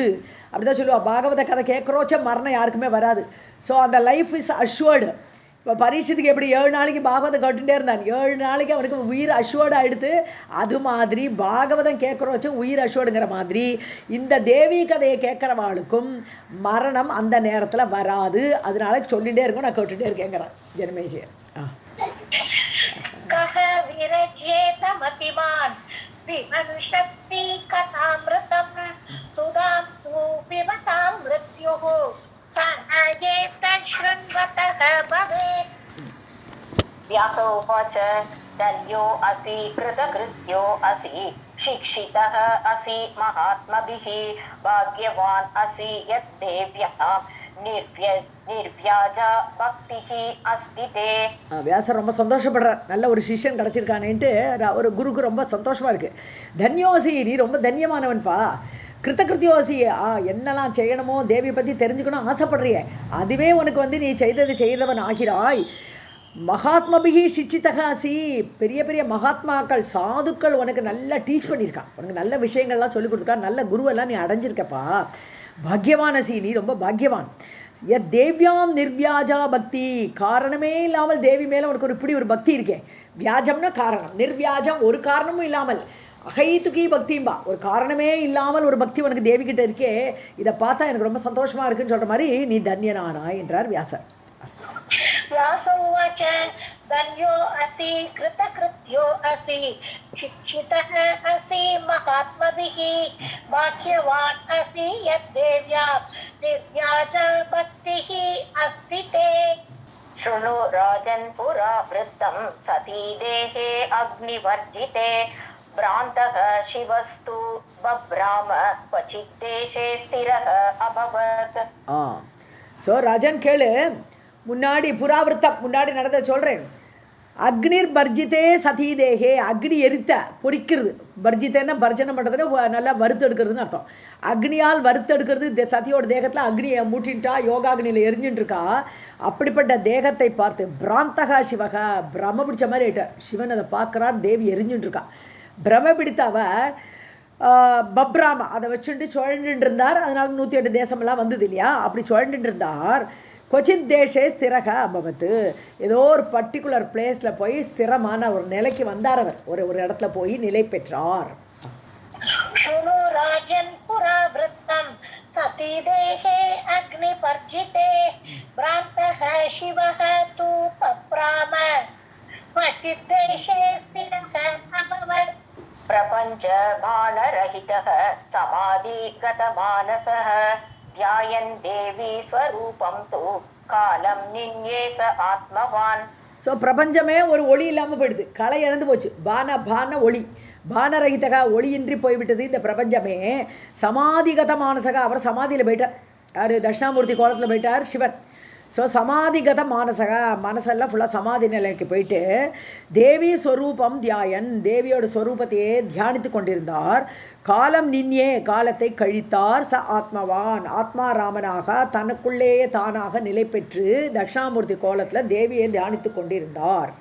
அப்படிதான் சொல்லுவா. பாகவத கதை கேட்குறோச்சே மரணம் யாருக்குமே வராது. ஸோ அந்த லைஃப் இஸ் அஷ்வர்டு. இப்போ பரீட்சத்துக்கு எப்படி 7 நாளைக்கு பாகவதம் கேட்டுட்டே இருந்தான், 7 நாளைக்கு அவனுக்கு உயிர் அஷ்வர்டு ஆகிடுது. அது மாதிரி பாகவதம் கேட்குறோச்சு உயிர் அஷ்வர்டுங்கிற மாதிரி இந்த தேவி கதையை கேட்குறவாளுக்கும் மரணம் அந்த நேரத்தில் வராது. அதனால சொல்லிகிட்டே இருக்கும், நான் கேட்டுகிட்டே இருக்கேங்கிறான் ஜனமேஜயன். कः विरज्येत मतिमान् पिबन् शक्ति कथामृतं सुधां तु पिबतां मृत्युः स न एतत् शृण्वतः भवेत्. व्यास उवाच धन्यो असि कृतकृत्यो असि शिक्षितः असि महात्मभिः भाग्यवान् असि यद्देव्यः நிர்வ்யாஜா பக்திஹி அஸ்தி தே. வியாசர் ரொம்ப சந்தோஷப்படுறார், நல்ல ஒரு சிஷ்யன் கிடச்சிருக்கானேன்ட்டு ஒரு குருக்கு ரொம்ப சந்தோஷமாக இருக்குது. தன்யோசி, நீ ரொம்ப தன்யமானவன்பா. கிருத்தகிருத்தியோசி, என்னெல்லாம் செய்யணுமோ தேவியை பற்றி தெரிஞ்சுக்கணும் ஆசைப்படுறிய, அதுவே உனக்கு வந்து நீ செய்தவன் ஆகிறாய். மகாத்மபிகி சிச்சிதகாசி, பெரிய பெரிய மகாத்மாக்கள் சாதுக்கள் உனக்கு நல்லா டீச் பண்ணியிருக்கான், உனக்கு நல்ல விஷயங்கள்லாம் சொல்லிக் கொடுத்துருக்கா, நல்ல குருவெல்லாம் நீ அடைஞ்சிருக்கப்பா. பாக்யவானசி, நீ ரொம்ப பாக்யவான். தேவ்யாம் நிர்வியாஜா பக்தி, காரணமே இல்லாமல் தேவி மேலே உனக்கு இப்படி ஒரு பக்தி இருக்கே. வியாஜம்னா காரணம், நிர்வியாஜம் ஒரு காரணமும் இல்லாமல், அகைத்துக்கி பக்திம்பா, ஒரு காரணமே இல்லாமல் ஒரு பக்தி உனக்கு தேவிக்கிட்ட இருக்கே. இதை பார்த்தா எனக்கு ரொம்ப சந்தோஷமாக இருக்குன்னு சொல்கிற மாதிரி நீ தன்யனானாய் என்றார் வியாசர். व्यासोवाच धन्यो असि कृतकृत्यो असि शिक्षितः असि महात्मभिः भाग्यवान् असि यद्देव्या निर्व्याजा भक्तिः अस्ति ते. शृणु राजन् पुरा वृत्तं सती देहे अग्निवर्जिते भ्रान्तः शिवस्तु बभ्राम क्वचित् देशे स्थिरः अभवत्. ஸோ ராஜன் கேளு, முன்னாடி புராவிருத்தம் முன்னாடி நடந்த சொல்கிறேன். அக்னிர் பர்ஜித்தே சதி தேகே, அக்னி எரித்த பொறிக்கிறது, பர்ஜித்தேன்னா பர்ஜனம் பண்ணுறதுன்னு நல்லா வறுத்து எடுக்கிறதுன்னு அர்த்தம். அக்னியால் வறுத்து எடுக்கிறது, சதியோட தேகத்தில் அக்னியை மூட்டின்ட்டா, யோகாக்னியில் எரிஞ்சுட்டுருக்கா. அப்படிப்பட்ட தேகத்தை பார்த்து பிராந்தகா சிவகா, பிரம பிடிச்ச மாதிரி ஆயிட்டார் சிவன். அதை பார்க்குறார், தேவி எரிஞ்சுட்டுருக்கா. பிரம பிடித்த அவர் பப்ராம அதை வச்சுட்டு சுழண்டுட்டு இருந்தார். அதனால 108 தேசமெல்லாம் வந்தது இல்லையா, அப்படி சுழண்டுட்டு இருந்தார். கொச்சித் தேசே ஸ்திரக அபவத்து, ஏதோ ஒரு பர்டிகுலர் பிளேஸில் போய் ஸ்திரமான ஒரு நிலைக்கு வந்தார். அவர் ஒரு இடத்துல போய் நிலை பெற்றார். शृणु राजन् पुरा वृत्तं सती देहे अग्निपर्जिते भ्रान्तः शिवः तु पप्राम क्वचित् देशे स्थिरः अभवत्. प्रपञ्च बाणरहितः समाधिगतमानसः ध्यायन् देवी स्वरूपं तु कालं निन्ये स आत्मवान्. ஸோ பிரபஞ்சமே ஒரு ஒளி இல்லாமல் போயிடுது, கலை இழந்து போச்சு. பான ஒளி, பானரகிதகா, ஒளியின்றி போய்விட்டது இந்த பிரபஞ்சமே. சமாதிகத மானசகா, அவர் சமாதியில் போயிட்டார். யார்? தட்சிணாமூர்த்தி கோலத்தில் போயிட்டார் சிவன். ஸோ சமாதிகத மானசகா, மனசெல்லாம் ஃபுல்லாக சமாதி நிலைக்கு போயிட்டு தேவி ஸ்வரூபம் தியாயன், தேவியோட ஸ்வரூபத்தையே தியானித்து கொண்டிருந்தார். காலம் நின்யே, காலத்தை கழித்தார். ச ஆத்மவான், ஆத்மாராமனாக தனக்குள்ளேயே தானாக நிலை பெற்று தட்சிணாமூர்த்தி கோலத்தில் தேவியை தியானித்து கொண்டிருந்தார்.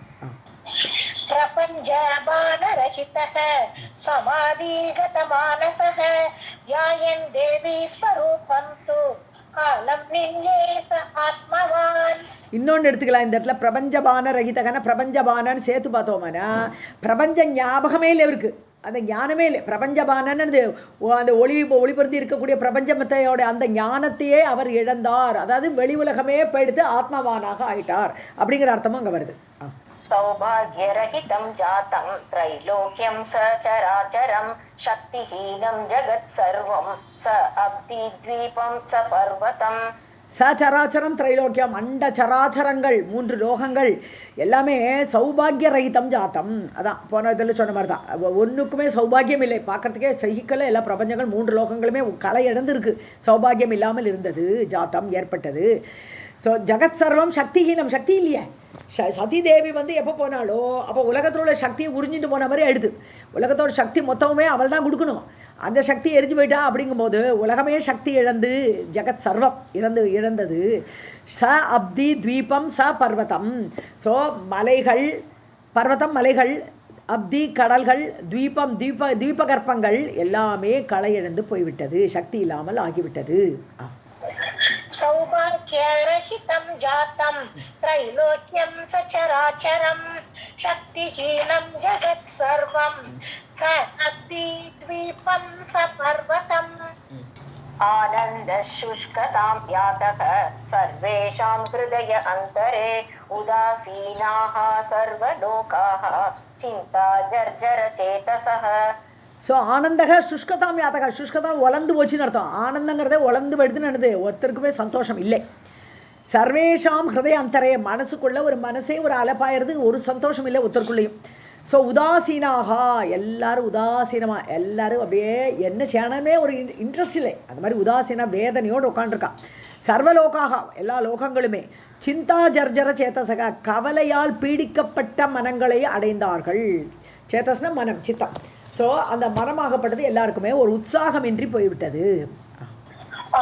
प्रपञ्च बाणरहितः समाधिगत मानसः ध्यायन् देवी स्वरूपं तु कालं निन्ये स आत्मवान्. இன்னொன்று எடுத்துக்கலாம் இந்த இடத்துல. பிரபஞ்சபான ரகிதகன பிரபஞ்சபானன்னு சேர்த்து பார்த்தோம்னா பிரபஞ்ச ஞாபகமே இல்லை இவருக்கு, அந்த ஞானமே இல்லை. பிரபஞ்சபானன்னு அந்த ஒளிபொருந்தி இருக்கக்கூடிய பிரபஞ்சமத்தையோட அந்த ஞானத்தையே அவர் இழந்தார். அதாவது வெளி உலகமே போயிடுத்து ஆத்மவானாக ஆயிட்டார் அப்படிங்கிற அர்த்தமும் அங்கே வருது. सौभाग्यरहितं जातं त्रैलोक्यं सचराचरं शक्तिहीनं जगत् सर्वं स अब्धिद्वीपं स पर्वतं. சச்சராச்சரம் திரைலோக்கியம், அண்ட சராச்சரங்கள் 3 லோகங்கள் எல்லாமே சௌபாகிய ரகிதம் ஜாத்தம். அதான் போன இதில் சொன்ன மாதிரி தான், ஒன்றுக்குமே சௌபாகியம் இல்லை, பார்க்குறதுக்கே சகிக்கல. எல்லா பிரபஞ்சங்கள் 3 லோகங்களுமே கலை இழந்துருக்கு, சௌபாகியம் இல்லாமல் இருந்தது, ஜாத்தம் ஏற்பட்டது. ஸோ ஜகத் சர்வம் சக்திஹீனம், சக்தி இல்லையே. சதி தேவி வந்து எப்போ போனாலோ அப்போ உலகத்தில் உள்ள சக்தியை உறிஞ்சிட்டு போன மாதிரி ஆயிடுது. உலகத்தோட சக்தி மொத்தமுமே அவள் தான் கொடுக்கணும். அந்த சக்தி எரிஞ்சு போயிட்டா. அப்படிங்கும்போது உலகமே சக்தி இழந்து ஜகத் சர்வம் இழந்தது. ச அப்தி தீபம் ச பர்வதம். ஸோ மலைகள், பர்வதம் மலைகள், அப்தி கடல்கள், தீபம் தீபகற்பங்கள் எல்லாமே களை இழந்து போய்விட்டது, சக்தி இல்லாமல் ஆகிவிட்டது. सौभाग्यरहितं जातं त्रैलोक्यं सचराचरं शक्तिहीनं जगत् सर्वं स अब्धिद्वीपं स पर्वतम्. आनन्दशुष्कतां यातः सर्वेषां हृदय अन्तरे उदासीनाः सर्वलोकाः चिन्ता जर्जरचेतसः. ஸோ ஆனந்தக சுஷ்கதாம் யாத்தக, சுஷ்கதாம் உலர்ந்து போச்சுன்னு அர்த்தம். ஆனந்தங்கிறதே உலர்ந்து போயிடுதுன்னு என்னது, ஒருத்தருக்குமே சந்தோஷம் இல்லை. சர்வேஷாம் ஹிருதய அந்தரே, மனசுக்குள்ளே ஒரு மனசே ஒரு அலப்பாயிறது, ஒரு சந்தோஷம் இல்லை ஒருத்தருக்குள்ளேயும். ஸோ உதாசீனாக, எல்லாரும் உதாசீனமாக, எல்லாரும் அப்படியே என்ன செய்யணுமே ஒரு இன்ட்ரெஸ்ட் இல்லை. அந்த மாதிரி உதாசீன வேதனையோடு உட்காந்துருக்கா. சர்வலோகாக எல்லா லோகங்களுமே சிந்தா ஜர்ஜர சேதசக கவலையால் பீடிக்கப்பட்ட மனங்களை அடைந்தார்கள். சேதஸ்னா மனம், சித்தம். ஸோ அந்த மனமாகப்பட்டது எல்லாருக்குமே ஒரு உற்சாகமின்றி போய்விட்டது.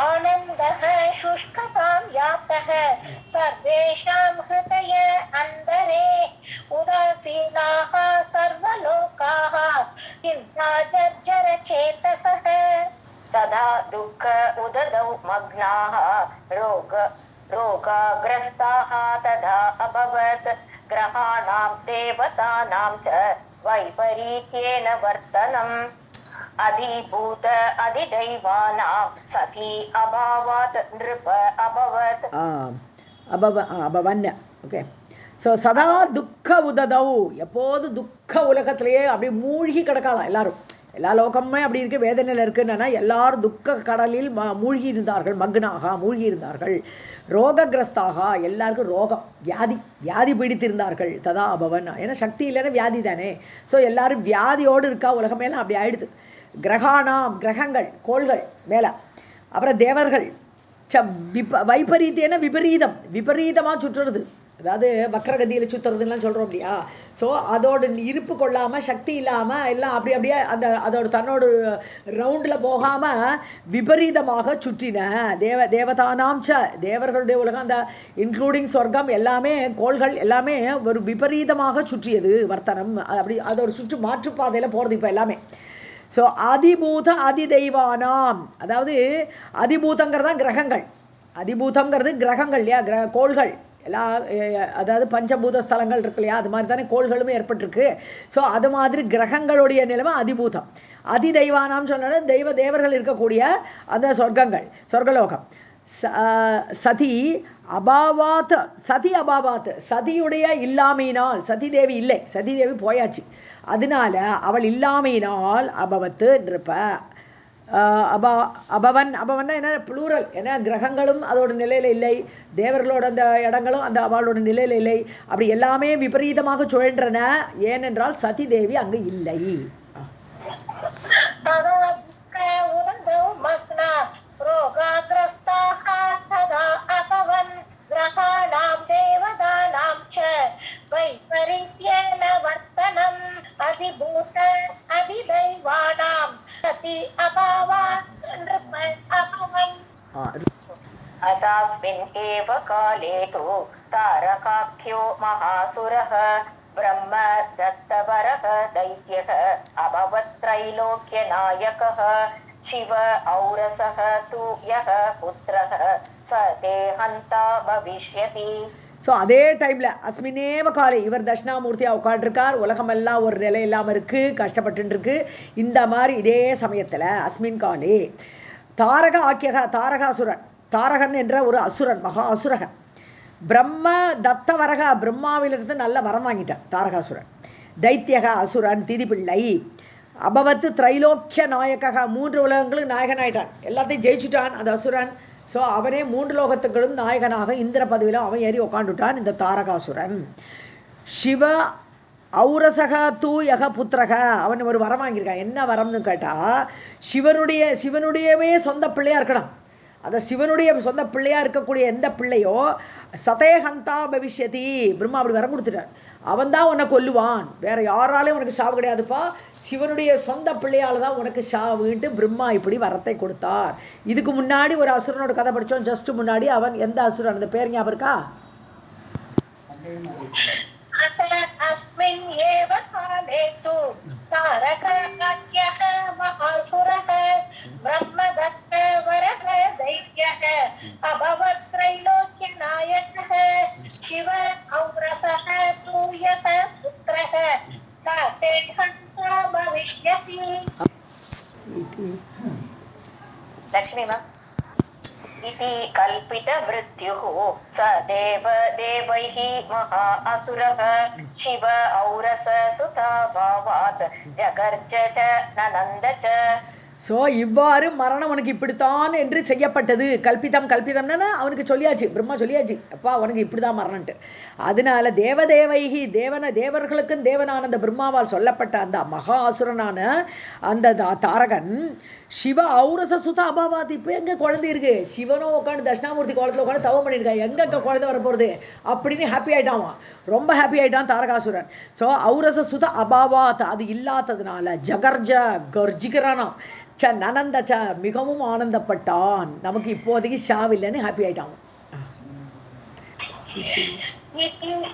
ஆனந்தः शुष्कतां यातः सर्वेषां हृदय अन्तरे उदासीनाः सर्वलोकाः चिन्ताजर्जरचेतसः सदा दुःख उददौ मग्नाः रोगाग्रस्ताः तदा अभवत् ग्रहाणां देवतानां च वैपरीत्येन वर्तनम् अधिभूत अधिदैवानां सखी अभावात् नृप अभवत् அபவன். ஓகே. ஸோ சதா துக்க உததவு, எப்போது துக்க உலகத்திலேயே அப்படி மூழ்கி கிடக்கலாம் எல்லாரும். எல்லா லோகமுமே அப்படி இருக்கு, வேதனையில் இருக்குன்னா எல்லாரும் துக்க கடலில் மூழ்கி இருந்தார்கள், மக்னாக மூழ்கி இருந்தார்கள். ரோககிரஸ்தாக எல்லாருக்கும் ரோகம், வியாதி பீடித்திருந்தார்கள். ததா அபவன், ஏன்னா சக்தி இல்லைன்னா வியாதி தானே. ஸோ எல்லாரும் வியாதியோடு இருக்கா, உலகமேலாம் அப்படி ஆயிடுது. கிரகாணாம், கிரகங்கள் கோள்கள் மேலே, அப்புறம் தேவர்கள் வைபரீத்தியன விபரீதம், விபரீதமாக சுற்றுறது, அதாவது வக்கரகதியில் சுற்றுறதுலாம் சொல்கிறோம் இல்லையா. ஸோ அதோட இருப்பு கொள்ளாமல், சக்தி இல்லாமல் எல்லாம் அப்படியே அதோட தன்னோட ரவுண்டில் போகாமல் விபரீதமாக சுற்றின தேவதானாம் ச, தேவர்களுடைய உலகம், அந்த இன்க்ளூடிங் சொர்க்கம் எல்லாமே, கோள்கள் எல்லாமே ஒரு விபரீதமாக சுற்றியது வர்த்தனம். அப்படி அதோட சுற்று மாற்றுப்பாதையில் போகிறது இப்போ எல்லாமே. ஸோ அதிபூத அதிதெய்வானாம், அதாவது அதிபூதங்கிறது தான் கிரகங்கள், அதிபூதங்கிறது கிரகங்கள் இல்லையா, கோள்கள் எல்லாம், அதாவது பஞ்சபூத ஸ்தலங்கள் இருக்கு இல்லையா, அது மாதிரி தானே கோள்களுமே ஏற்பட்டிருக்கு. ஸோ அது மாதிரி கிரகங்களுடைய நிலைமை அதிபூதம். அதிதெய்வானாம் சொன்னாலும் தேவர்கள் இருக்கக்கூடிய அந்த சொர்க்கங்கள், சொர்க்கலோகம். சதி அபாவாத், சதியுடைய இல்லாமையினால், சதி தேவி இல்லை, சதி தேவி போயாச்சு, அதனால அவள் இல்லாமையினால் அபவத்து நிற்ப அபவன்னா என்ன, ப்ளூரல், ஏன்னா கிரகங்களும் அதோட நிலையில் இல்லை, தேவர்களோட அந்த இடங்களும் அந்த அவளோட நிலையில் இல்லை, அப்படி எல்லாமே விபரீதமாக சுழன்றன. ஏனென்றால் சதி தேவி அங்கு இல்லை. अतास्मिन् एव काले तु तारकाख्यो महासुरः ब्रह्म दत्तवरः दैत्यः अभवत् त्रैलोक्यनायकः शिव औरसः तु यः पुत्रः स ते हन्ता भविष्यति. ஸோ அதே டைமில் அஸ்மினேவ காலை இவர் தட்சிணாமூர்த்தியாக உட்காண்டிருக்கார், உலகமெல்லாம் ஒரு நிலை இல்லாமல் இருக்குது, கஷ்டப்பட்டுருக்கு. இந்த மாதிரி இதே சமயத்தில் அஸ்மின் காலே தாரக ஆக்கியக, தாரகாசுரன், தாரகன் என்ற ஒரு அசுரன், மகா அசுரகன், பிரம்ம தத்தவரக, பிரம்மாவிலிருந்து நல்ல வரம் வாங்கிட்டான் தாரகாசுரன். தைத்தியக அசுரன், திதிப்பிள்ளை. அபவத்து திரைலோக்கிய நாயக, 3 உலகங்களுக்கு நாயகன் ஆயிட்டான், எல்லாத்தையும் ஜெயிச்சுட்டான் அந்த அசுரன். ஸோ அவனே 3 லோகத்துக்களும் நாயகனாக இந்திர பதவியில் அவன் ஏறி உக்காண்டுட்டான் இந்த தாரகாசுரன். சிவ ஔரசக தூயக புத்திரக, அவன் ஒரு வரம் வாங்கியிருக்கான். என்ன வரம்னு கேட்டால், சிவனுடையவே சொந்த பிள்ளையாக இருக்கணும். அந்த சிவனுடைய சொந்த பிள்ளையாக இருக்கக்கூடிய எந்த பிள்ளையோ சதேஹந்தா பவிஷ்யதி, பிரம்மா அப்படி வரம் கொடுத்துட்டார். அவன் தான் உன்னை கொல்லுவான், வேற யாராலையும் உனக்கு சாவு கிடையாதுப்பா, சிவனுடைய சொந்த பிள்ளையால் தான் உனக்கு சாவுன்ட்டு பிரம்மா இப்படி வரத்தை கொடுத்தார். இதுக்கு முன்னாடி ஒரு அசுரனோட கதை படித்தோம், ஜஸ்ட் முன்னாடி. அவன் எந்த அசுரன், அந்த பேர் ஞாபகம் இருக்கா? अस्मिन् एव काले तु तारकाख्यः महासुरः ब्रह्मदत्तवरः दैत्यः अभवत् त्रैलोक्यनायकः शिव औरसः तु यः पुत्रः स ते हन्ता भविष्यति. लक्ष्मी मा इति कल्पित मृत्युः स देवैः महा असुरः शिव औरस सुता भावात् जगर्ज च ननन्द च. ஸோ இவ்வாறு மரணம் உனக்கு இப்படித்தான் என்று செய்யப்பட்டது. கல்பிதம்னா அவனுக்கு சொல்லியாச்சு, பிரம்மா சொல்லியாச்சு, அப்பா உனக்கு இப்படி தான் மரணம்ட்டு. அதனால தேவதேவைகி தேவர்களுக்கும் தேவனான அந்த பிரம்மாவால் சொல்லப்பட்ட அந்த மகா அசுரனான அந்த தாரகன் சிவ ஔரச சுத அபாவாத். இப்போ எங்கே குழந்தை இருக்கு? சிவனும் உட்காந்து தட்சிணாமூர்த்தி கோலத்தில் உட்காந்து தவம் பண்ணியிருக்கா, எங்கே குழந்தை வரப்போகிறது அப்படின்னு ஹாப்பி ஆகிட்டான். ரொம்ப ஹாப்பி ஆகிட்டான் தாரகாசுரன். ஸோ ஔரச சுத அபாவாத் அது இல்லாததுனால ஜகர்ஜ கர்ஜிகரானா ச நனந்த ச மிகவும் ஆனந்தப்பட்டான். நமக்கு இப்போதைக்கு ஷாவில்லைன்னு ஹாப்பி ஆயிட்டான்.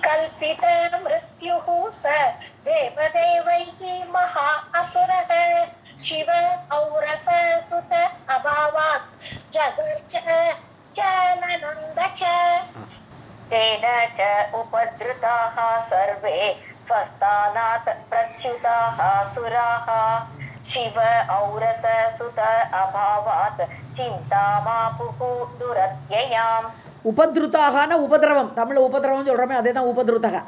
கல்பித மிருத்யுஹ ச தேவதேவைஹி மகா அசுரஹ சிவ ஔரச சுத அபாவாத் ஜகர்ஜ ச நனந்த ச तेन च उपद्रुताः सर्वे स्वस्थानात् प्रच्युताः सुराः शिव औरस सुत अभावात् चिन्तामापुः दुरत्ययाम्. உபத்ருத்தாகனா உபதிரவம், தமிழில் உபதிரவம் சொல்கிறோமே அதே தான் உபதிருத்தக.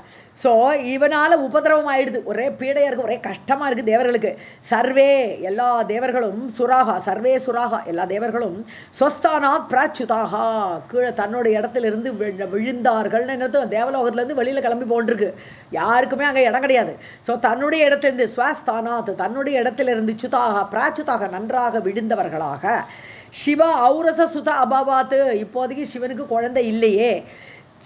ஸோ இவனால் உபதிரவம் ஆயிடுது, ஒரே பீடையாக இருக்குது, ஒரே கஷ்டமாக இருக்குது தேவர்களுக்கு. சர்வே எல்லா தேவர்களும் சுராகா சர்வே சுராகா எல்லா தேவர்களும் ஸ்வஸ்தானாத் பிராச்சுதாகா கீழே தன்னோட இடத்துலேருந்து விழுந்தார்கள்னு என்னது தேவலோகத்துலேருந்து வெளியில் கிளம்பி போன்றிருக்கு. யாருக்குமே அங்கே இடம் கிடையாது. ஸோ தன்னுடைய இடத்துலேருந்து ஸ்வஸ்தானாத் தன்னுடைய இடத்துலேருந்து சுதாக பிராச்சுதாக நன்றாக விழுந்தவர்களாக சிவ ஔரச சுத அபாவாத்து இப்போதைக்கு சிவனுக்கு குழந்தை இல்லையே.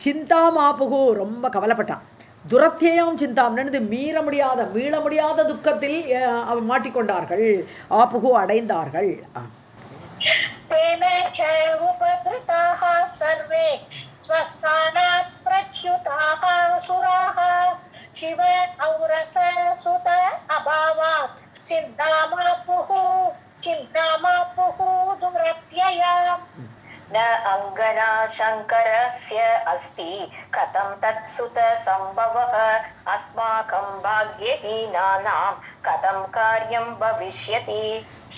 சிந்தா மாப்புகு ரொம்ப கவலைப்பட்டான். துரத்தியம் சிந்தாம்னு மீற முடியாத மீள முடியாத துக்கத்தில் மாட்டிக்கொண்டார்கள். ஆப்புகு அடைந்தார்கள். तेन च उपद्रुताः सर्वे स्वस्थानात् प्रच्युताः सुराः शिव औरस सुत अभावात् चिन्तामापुः दुरत्ययाम्. न अङ्गना शङ्करस्य अस्ति कथं तत्सुत सम्भवः अस्माकं भाग्यहीनानां कथं कार्यं भविष्यति.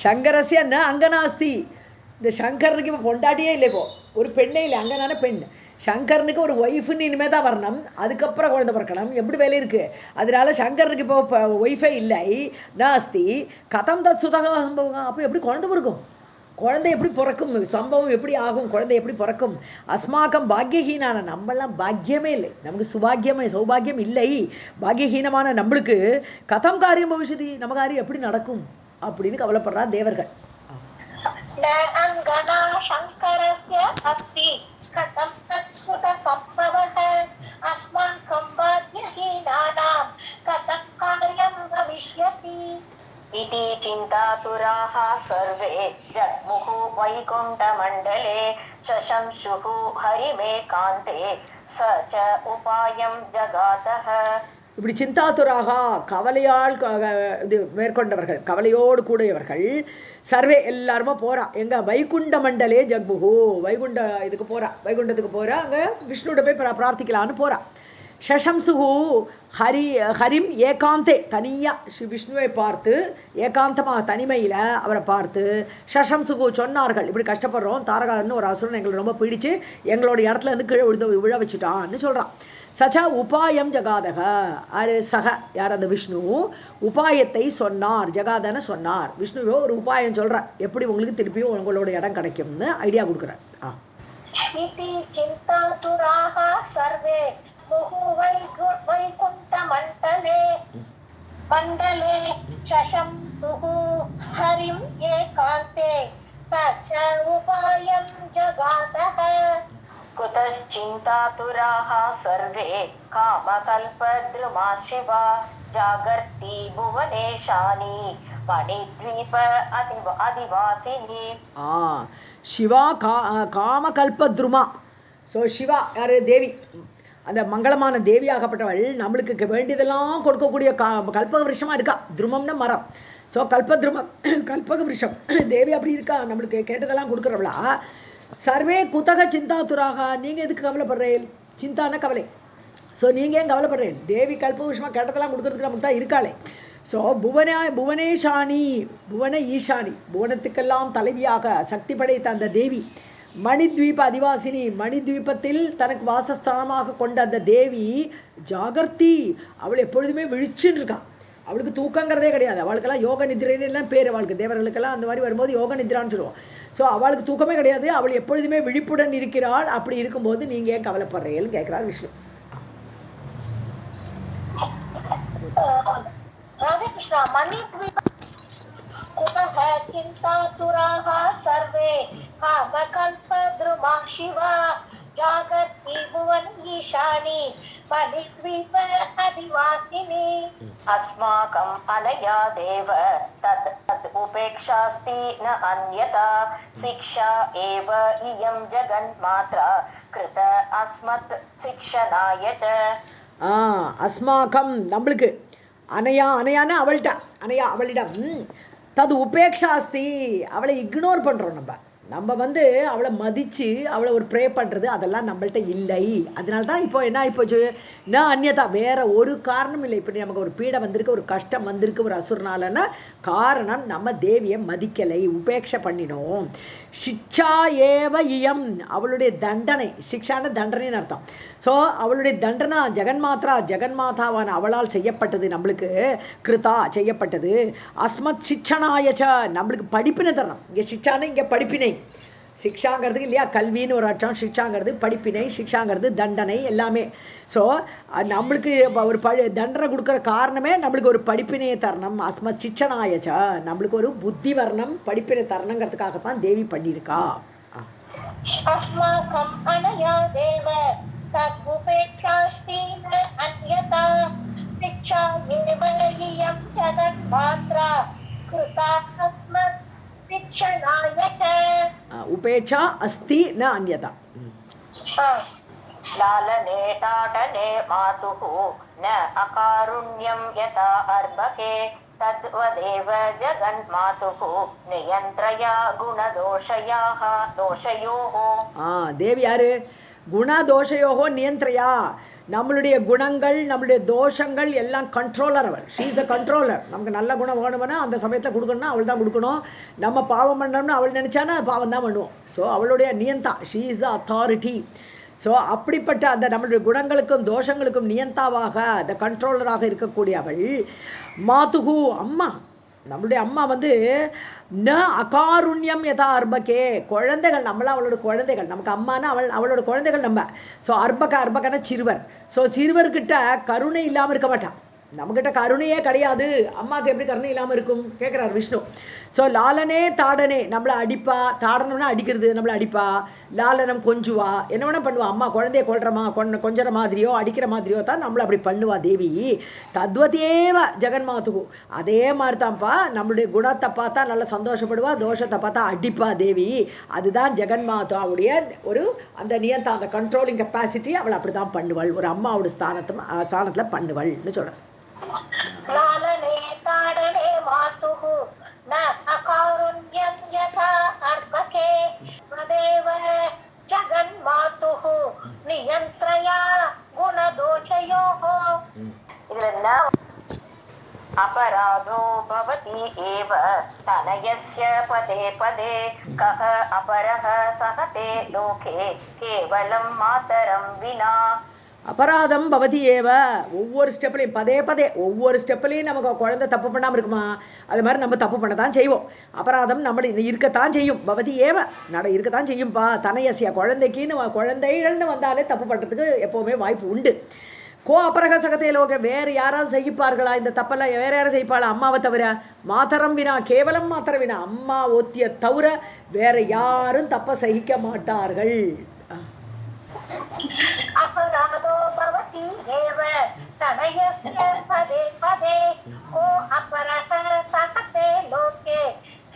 சங்கரஸ்ய ந அங்கனாஸ்தி. இந்த சங்கரனுக்கு இப்போ பொண்டாட்டியே இல்லை, இப்போ ஒரு பெண்ணே இல்லை, அங்கனான பெண். சங்கரனுக்கு ஒரு ஒய்ஃபுன்னு இனிமேல் தான் வரணும், அதுக்கப்புறம் குழந்தை பிறக்கணும், எப்படி வேலை இருக்குது. அதனால சங்கரனுக்கு இப்போ ஒய்ஃபே இல்லை. நாஸ்தி கதம் தத் சுதக சம்பவம். அப்போ எப்படி குழந்தை பிறக்கும்? குழந்தை எப்படி பிறக்கும்? சம்பவம் எப்படி ஆகும்? குழந்தை எப்படி பிறக்கும்? அஸ்மாக்கம் பாக்யஹீனான நம்மளாம் பாக்கியமே இல்லை, நமக்கு சௌபாகியம் இல்லை. பாக்யஹீனமான நம்மளுக்கு கதம் காரியம் பவிஷதி, நம்ம காரியம் எப்படி நடக்கும் அப்படின்னு கவலைப்படுறா தேவர்கள். न अङ्गना शङ्करस्य अस्ति कथं तत्सुत सम्भवः अस्माकं भाग्यहीनानां कथं कार्यं भविष्यति. इति चिन्तातुराः सर्वे जग्मुः वैकुण्ठमण्डले शशंसुः हरिमेकान्ते स च उपायं जगातः. இப்படி சிந்தாத்துராக கவலையால் இது மேற்கொண்டவர்கள், கவலையோடு கூடியவர்கள் சர்வே எல்லாருமே போகிறா. எங்கே? வைகுண்ட மண்டலே ஜக்புகு, வைகுண்டத்துக்கு போகிறா. அங்கே விஷ்ணுவோட போய் பிரார்த்திக்கலான்னு போகிறா. ஷஷம்சுகு ஹரிம் ஏகாந்தே, தனியாக விஷ்ணுவை பார்த்து ஏகாந்தமாக தனிமையில் அவரை பார்த்து ஷஷம்சுகு சொன்னார்கள், இப்படி கஷ்டப்படுறோம், தாரகான்னு ஒரு அசுரன் எங்களை ரொம்ப பிடிச்சு எங்களோட இடத்துல இருந்து கீழே விழ வச்சுட்டான்னு சொல்கிறான். சச்சா உபாயம் ஜகாதக, அது சக யார்? அந்த விஷ்ணு உபாயத்தை சொன்னார், ஜகாதன சொன்னார். விஷ்ணுவோ ஒரு உபாயம் சொல்கிறார், எப்படி உங்களுக்கு திருப்பியும் உங்களோட இடம் கிடைக்கும்னு ஐடியா கொடுக்குறார். மண்டலே சசம்சுः ஹரிம் ஏகாந்தே சச்ச உபாயம் ஜகாதஹ. कुतश्चिन्तातुराः सर्वे कामकल्पद्रुमा शिवा जागर्ति भुवनेशानि मणिद्वीप अधिवासिनी. சிவா காமகல்பத்ருமா. ஸோ சிவா யார்? தேவி, அந்த மங்களமான தேவியாகப்பட்டவள் நம்மளுக்கு வேண்டியதெல்லாம் கொடுக்கக்கூடிய கல்பக விருஷமாக இருக்கா. துருமம்னா மரம். ஸோ கல்பக விருஷம் தேவி அப்படி இருக்கா, நம்மளுக்கு கேட்டதெல்லாம் கொடுக்குறவளா. சர்வே குத்தக சிந்தாத்துராக, நீங்கள் எதுக்கு கவலைப்படுறேன்? சிந்தான கவலை. ஸோ நீங்கள் ஏன் கவலைப்படுறேன்? தேவி கல்ப விஷயமாக கேட்டதெல்லாம் கொடுக்குறதுக்கு நமக்கு தான் இருக்காளே. ஸோ புவனேஷானி, புவன ஈஷானி, புவனத்துக்கெல்லாம் தலைவியாக சக்தி படைத்த அந்த தேவி, மணித்வீப அதிவாசினி, மணித்வீபத்தில் தனக்கு வாசஸ்தானமாக கொண்ட அந்த தேவி ஜாகர்த்தி, அவள் எப்பொழுதுமே விழிச்சுன்னு இருக்கா. அவளுக்கு தூக்கங்கிறதே கிடையாது. அவளுக்கெல்லாம் யோக நிதிரைன்னு எல்லாம் பேர். அவளுக்கு தேவர்களுக்கெல்லாம் அந்த மாதிரி வரும்போது யோக நிதிரான்னு சொல்லுவோம். ஸோ அவளுக்கு தூக்கமே கிடையாது. அவள் எப்பொழுதுமே விழிப்புடன் இருக்கிறாள். அப்படி இருக்கும்போது நீங்கள் ஏன் கவலைப்படுறீங்கன்னு கேட்குறார் விஷ்ணு. राधेकृष्ण मणिद्वीप कुतः चिन्तातुराः सर्वे कामकल्पद्रुमा शिवा जागर्ति भुवन ईशानी मणिद्वीप अधिवासिनी अस्माकम् अनया देव तत् तत् उपेक्षास्ति न अन्यथा शिक्षा एव इयं जगन्मात्रा कृत अस्मत् शिक्षणाय च. அஸ்மாக்கம் நம்மளுக்கு அனையான்னு அவள்கிட்ட அவளிடம் தது உபேக்ஷாஸ்தி அவளை இக்னோர் பண்ணுறோம். நம்ம வந்து அவளை மதித்து அவளை ஒரு ப்ரே பண்ணுறது அதெல்லாம் நம்மள்கிட்ட இல்லை. அதனால தான் இப்போ என்ன ஆகிப்போச்சு, நான் அந்நியதா வேற ஒரு காரணம் இல்லை. இப்படி நமக்கு ஒரு பீடை வந்திருக்கு, ஒரு கஷ்டம் வந்திருக்கு ஒரு அசுரனாலன்னா காரணம் நம்ம தேவியை மதிக்கலை, உபேட்சை பண்ணினோம். சிக்ஷா ஏவ இயம் அவளுடைய தண்டனை, சிக்ஷான தண்டனைன்னு அர்த்தம். ஸோ அவளுடைய தண்டனா ஜெகன்மாதாவான அவளால் செய்யப்பட்டது, நம்மளுக்கு கிருதா செய்யப்பட்டது. அஸ்மத் சிக்ஷனாயச்ச நம்மளுக்கு படிப்பினை தரணும். இங்கே சிக்ஷான்னு இங்கே படிப்பினை. சிக்ஷாங்கிறதுக்கு இல்லையா கல்வின்னு ஒரு அர்த்தம், சிக்ஷாங்கிறது படிப்பினை, சிக்ஷாங்கிறது தண்டனை எல்லாமே. ஸோ நம்மளுக்கு ஒரு தண்டனை கொடுக்குற காரணமே நம்மளுக்கு ஒரு படிப்பினையை தரணும். அஸ்மத் சிக்ஷனாயச்சா நம்மளுக்கு ஒரு புத்தி வரணும், படிப்பினை தரணுங்கிறதுக்காகத்தான் தேவி பண்ணியிருக்கா. अस्माकम् अनया देव तदुपेक्षास्ति न अन्यथा शिक्षा एव इयं जगन्मात्रा कृता अस्मत् शिक्षणाय च. उपेक्षा अस्ति न अन्यथा. लालने ताडने मातुः न अकारुण्यं यथा अर्भके तद्वदेव जगन्मातुः नियन्त्रया गुणदोषयोः. தேவி யாரு? குணதோஷயோகோ நியந்திரையா. நம்மளுடைய குணங்கள் நம்மளுடைய தோஷங்கள் எல்லாம் கண்ட்ரோலர் அவள். She is the controller. நமக்கு நல்ல குணம் வேணும்னா அந்த சமயத்தில் கொடுக்கணும்னா அவள் தான் கொடுக்கணும். நம்ம பாவம் பண்ணோம்னா அவள் நினச்சானா பாவம் தான் பண்ணுவோம். ஸோ அவளுடைய நியந்தா, she is the authority. So அப்படிப்பட்ட அந்த நம்மளுடைய குணங்களுக்கும் தோஷங்களுக்கும் நியந்தாவாக அந்த கண்ட்ரோலராக இருக்கக்கூடிய அவள் மாதுகு அம்மா. நம்மளுடைய அம்மா வந்து ந அகாருண்யம் யதா அர்பகே குழந்தைகள், நம்மளாம் அவளோட குழந்தைகள். நமக்கு அம்மானா அவளோட குழந்தைகள் நம்ம. ஸோ அர்பகனா சிறுவர். ஸோ சிறுவர்கிட்ட கருணை இல்லாமல் இருக்க மாட்டான். நம்மக்கிட்ட கருணையே கிடையாது, அம்மாவுக்கு எப்படி கருணை இல்லாமல் இருக்கும் கேட்குறார் விஷ்ணு. ஸோ லாலனே தாடனே நம்மளை அடிப்பா, தாடனம்னா அடிக்கிறது, நம்மளை அடிப்பா. லாலனம் கொஞ்சுவா, என்ன வேணா பண்ணுவா. அம்மா குழந்தைய கொஞ்சற மாதிரியோ அடிக்கிற மாதிரியோ தான் நம்மளை அப்படி பண்ணுவா தேவி. தத்வதேவ ஜெகன்மாதுகு அதே மாதிரி தான்ப்பா நம்மளுடைய குணத்தை பார்த்தா நல்லா சந்தோஷப்படுவா, தோஷத்தை பார்த்தா அடிப்பா தேவி. அதுதான் ஜெகன்மாதாவுடைய ஒரு அந்த நியந்தா, அந்த கண்ட்ரோலிங் கெப்பாசிட்டி. அவள் அப்படி தான் பண்ணுவாள், ஒரு அம்மாவோட ஸ்தானத்தில் பண்ணுவாள்னு சொல்கிறேன். लालने ताडने मातुः न अकारुण्यं यथा अर्भके तदेव जगन्मातुः नियन्त्रया गुणदोषयोः. अपराधो भवति एव तनयस्य पदे पदे कः अपरः सहते लोके केवलं मातरं विना. அபராதம் பவதி ஏவ ஒவ்வொரு ஸ்டெப்லையும் பதே ஒவ்வொரு ஸ்டெப்லையும் நமக்கு குழந்தை தப்பு பண்ணாமல் இருக்குமா, அது மாதிரி நம்ம தப்பு பண்ண தான் செய்வோம். அபராதம் நம்மளை இருக்கத்தான் செய்யும். பவதி ஏவ இருக்கத்தான் செய்யும்பா. தனயசியா குழந்தைகள்னு வந்தாலே தப்பு பண்ணுறதுக்கு எப்போவுமே வாய்ப்பு உண்டு. கோ அபரக சகத்தையிலோக வேறு யாராவது செய்யிப்பார்களா இந்த தப்பெல்லாம்? வேறு யாரும் செய்ப்பாளா அம்மாவை தவிர? மாத்தரம் வினா கேவலம் மாத்திரம் வினா அம்மா ஒத்திய தவிர வேற யாரும் தப்பை சகிக்க மாட்டார்கள். अपराधो भवति एव तनयस्य पदे पदे को अपरः सहते लोके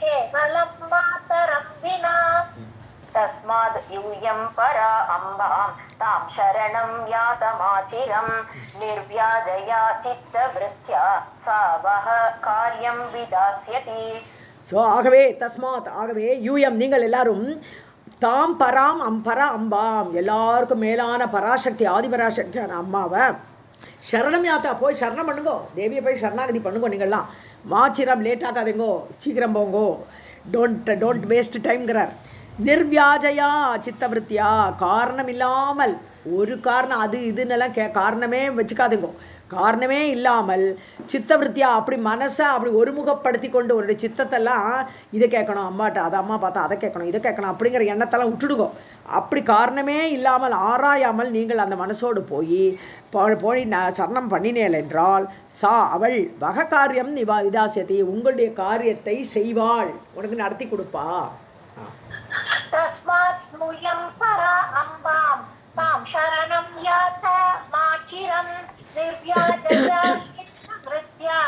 केवलं मातरं विना. तस्माद् यूयं परा अम्बां तां शरणं यातमाचिरं निर्व्याजया चित्तवृत्त्या सा वः कार्यं विदास्यति. ஸோ ஆகவே யூயம் நீங்கள் எல்லாரும் தாம் பரா அம்பாம் எல்லாருக்கும் மேலான பராசக்தி ஆதிபராசக்தியான அம்மாவை சரணம் யாத்தா போய் சரணம் பண்ணுங்கோ. தேவியை போய் சரணாகதி பண்ணுங்கோ. நீங்கள்லாம் மாச்சிரம் லேட் ஆகாதீங்கோ, சீக்கிரம் போங்கோ. Don't waste டைம்ங்கிறார். நிர்வியாஜயா சித்தவருத்தியா காரணம் இல்லாமல் ஒரு காரணம் அது இதுன்னெல்லாம் காரணமே வச்சுக்காதுங்கோ. காரணமே இல்லாமல் சித்தவருத்தியா அப்படி மனசை அப்படி ஒருமுகப்படுத்தி கொண்டு ஒரு சித்தத்தெல்லாம் இதை கேட்கணும் அம்மாட்ட, அதை அம்மா பார்த்தா அதை கேட்கணும் இதை கேட்கணும் அப்படிங்கிற எண்ணத்தெல்லாம் விட்டுடுங்கோ. அப்படி காரணமே இல்லாமல் ஆராயாமல் நீங்கள் அந்த மனசோடு போய் சரணம் பண்ணினேல் என்றால் அவள் வக காரியம் விதாசியத்தை உங்களுடைய காரியத்தை செய்வாள், உனக்கு நடத்தி கொடுப்பா. தஸ்மாத் நூயம் பரா அம்பாம் தாம் சரணம் யாத மாச்சிரம் நிர்வ்யாஜயா சித்தவ்ருத்யா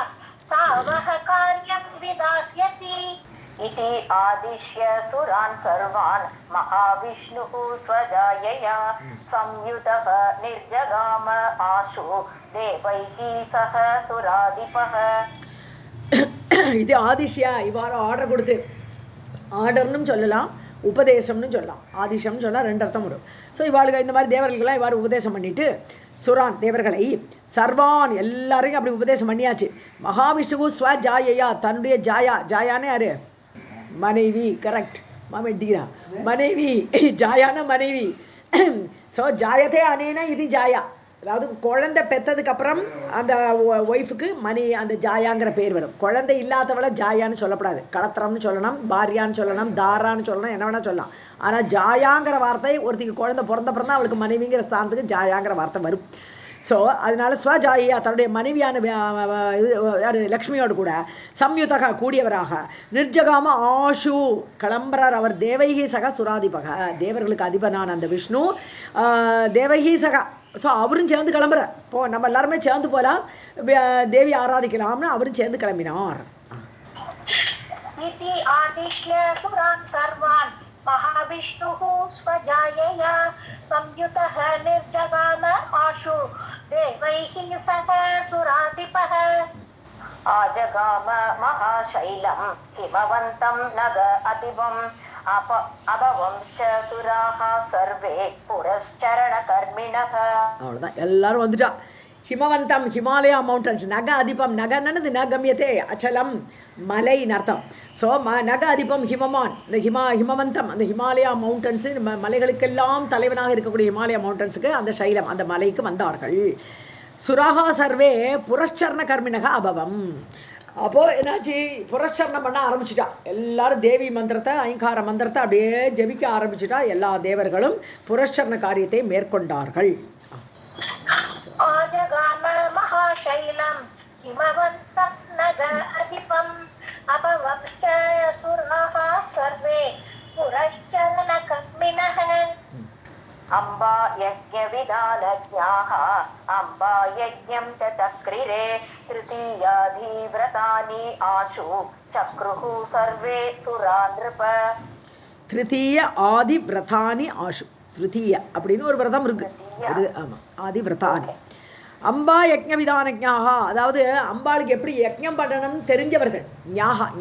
சாவஹ காரியம் விதாஸ்யதி. इति आदिश्य सुरान् सर्वान् महाविष्णुः स्वजायया संयुतः निर्जगाम आशु देवैः सह सुराधिपः. இது ஆதிஷ்யா இவ்வாறு ஆர்டர் கொடுத்து, ஆர்டர்னு சொல்லலாம் உபதேசம்னு சொல்லலாம். ஆதிஷம்னு சொன்னால் 2 அர்த்தம் வரும். ஸோ இவாளுக்கு இந்த மாதிரி தேவர்களுக்கெல்லாம் இவ்வாறு உபதேசம் பண்ணிட்டு சுரான் தேவர்களை சர்வான் எல்லாரையும் அப்படி உபதேசம் பண்ணியாச்சு. மகாவிஷ்ணுவு ஸ்வஜாயையா தன்னுடைய ஜாயானே யாரு? மனைவி. கரெக்ட் மாமெட்டிக்கிறா மனைவி, ஜாயான மனைவி. ஸோ ஜாயத்தே அனேனா இது ஜாயா, அதாவது குழந்தை பெற்றதுக்கப்புறம் அந்த ஒய்ஃபுக்கு அந்த ஜாயாங்கிற பேர் வரும். குழந்தை இல்லாதவளை ஜாயான்னு சொல்லப்படாது, களத்திரம்னு சொல்லணும், பாரியான்னு சொல்லணும், தாரான்னு சொல்லணும், என்ன வேணால் சொல்லலாம். ஆனால் ஜாயாங்கிற வார்த்தை ஒருத்திக்கு குழந்தை பிறந்தப்புறம் தான் அவளுக்கு மனைவிங்கிற ஸ்தானத்துக்கு ஜாயாங்கிற வார்த்தை வரும். ஸோ அதனால ஸ்வஜாயா தன்னுடைய மனைவியான யார் லக்ஷ்மியோடு கூட சம்யுதக கூடியவராக நிர்ஜகாம ஆஷு கிளம்புறார். அவர் தேவைகி சக சுராதிபக, தேவர்களுக்கு அதிபனான அந்த விஷ்ணு தேவைகி சக. ஸோ அவரும் சேர்ந்து கிளம்புறார். நம்ம எல்லாருமே சேர்ந்து போகலாம், தேவி ஆராதிக்கலாம்னு அவரும் சேர்ந்து கிளம்பினார். महाविष्णुः स्वजायया संयुतः निर्जगाम आशु देवैः सह सुराधिपः. आजगाम महाशैलं हिमवन्तं नग अतिवम् अभवंश्च सुराः सर्वे पुरश्चरणकर्मिणः. அவ்வளோதான், எல்லாரும் வந்துட்டா. ஹிமவந்தம் ஹிமாலயா மவுண்டன்ஸ், நக அதிபம், நகன்னு நகமியத்தே அச்சலம் மலைன்னு அர்த்தம். ஸோ நக அதிபம் ஹிமமான், இந்த ஹிமவந்தம் அந்த ஹிமாலயா மவுண்டன்ஸு மலைகளுக்கெல்லாம் தலைவனாக இருக்கக்கூடிய ஹிமாலயா மவுண்டன்ஸுக்கு அந்த சைலம் அந்த மலைக்கு வந்தார்கள். சுராகா சர்வே புரஸ்சரண கர்மினக அபவம். அப்போது என்னாச்சு, புரஸ்சரணம் பண்ண ஆரம்பிச்சுட்டா. எல்லாரும் தேவி மந்திரத்தை ஐங்கார மந்திரத்தை அப்படியே ஜபிக்க ஆரம்பிச்சுட்டா. எல்லா தேவர்களும் புரஸ்சரண காரியத்தை மேற்கொண்டார்கள். ஆஜகாம மகாசைலம் ஹிமவந்தம் நக அதிபம் அபவம்ச சுராஹ சர்வே புரஸ்சரண கர்மிணஹ. अम्बा यज्ञविदानज्ञाः अम्बा यज्ञं च चक्रिरे तृतीयाधिव्रतानि आशु चक्रुः सर्वे सुरा नृप. திருத்தீய ஆதி விரதானி ஆஷு, திருத்தீய அப்படின்னு ஒரு விரதம் இருக்கு. அது ஆமாம், ஆதி விரதானி. அம்பா யஜ்ஞ விதானஜாகா, அதாவது அம்பாளுக்கு எப்படி யஜ்ஞம் பண்ணணும்னு தெரிஞ்சவர்கள்.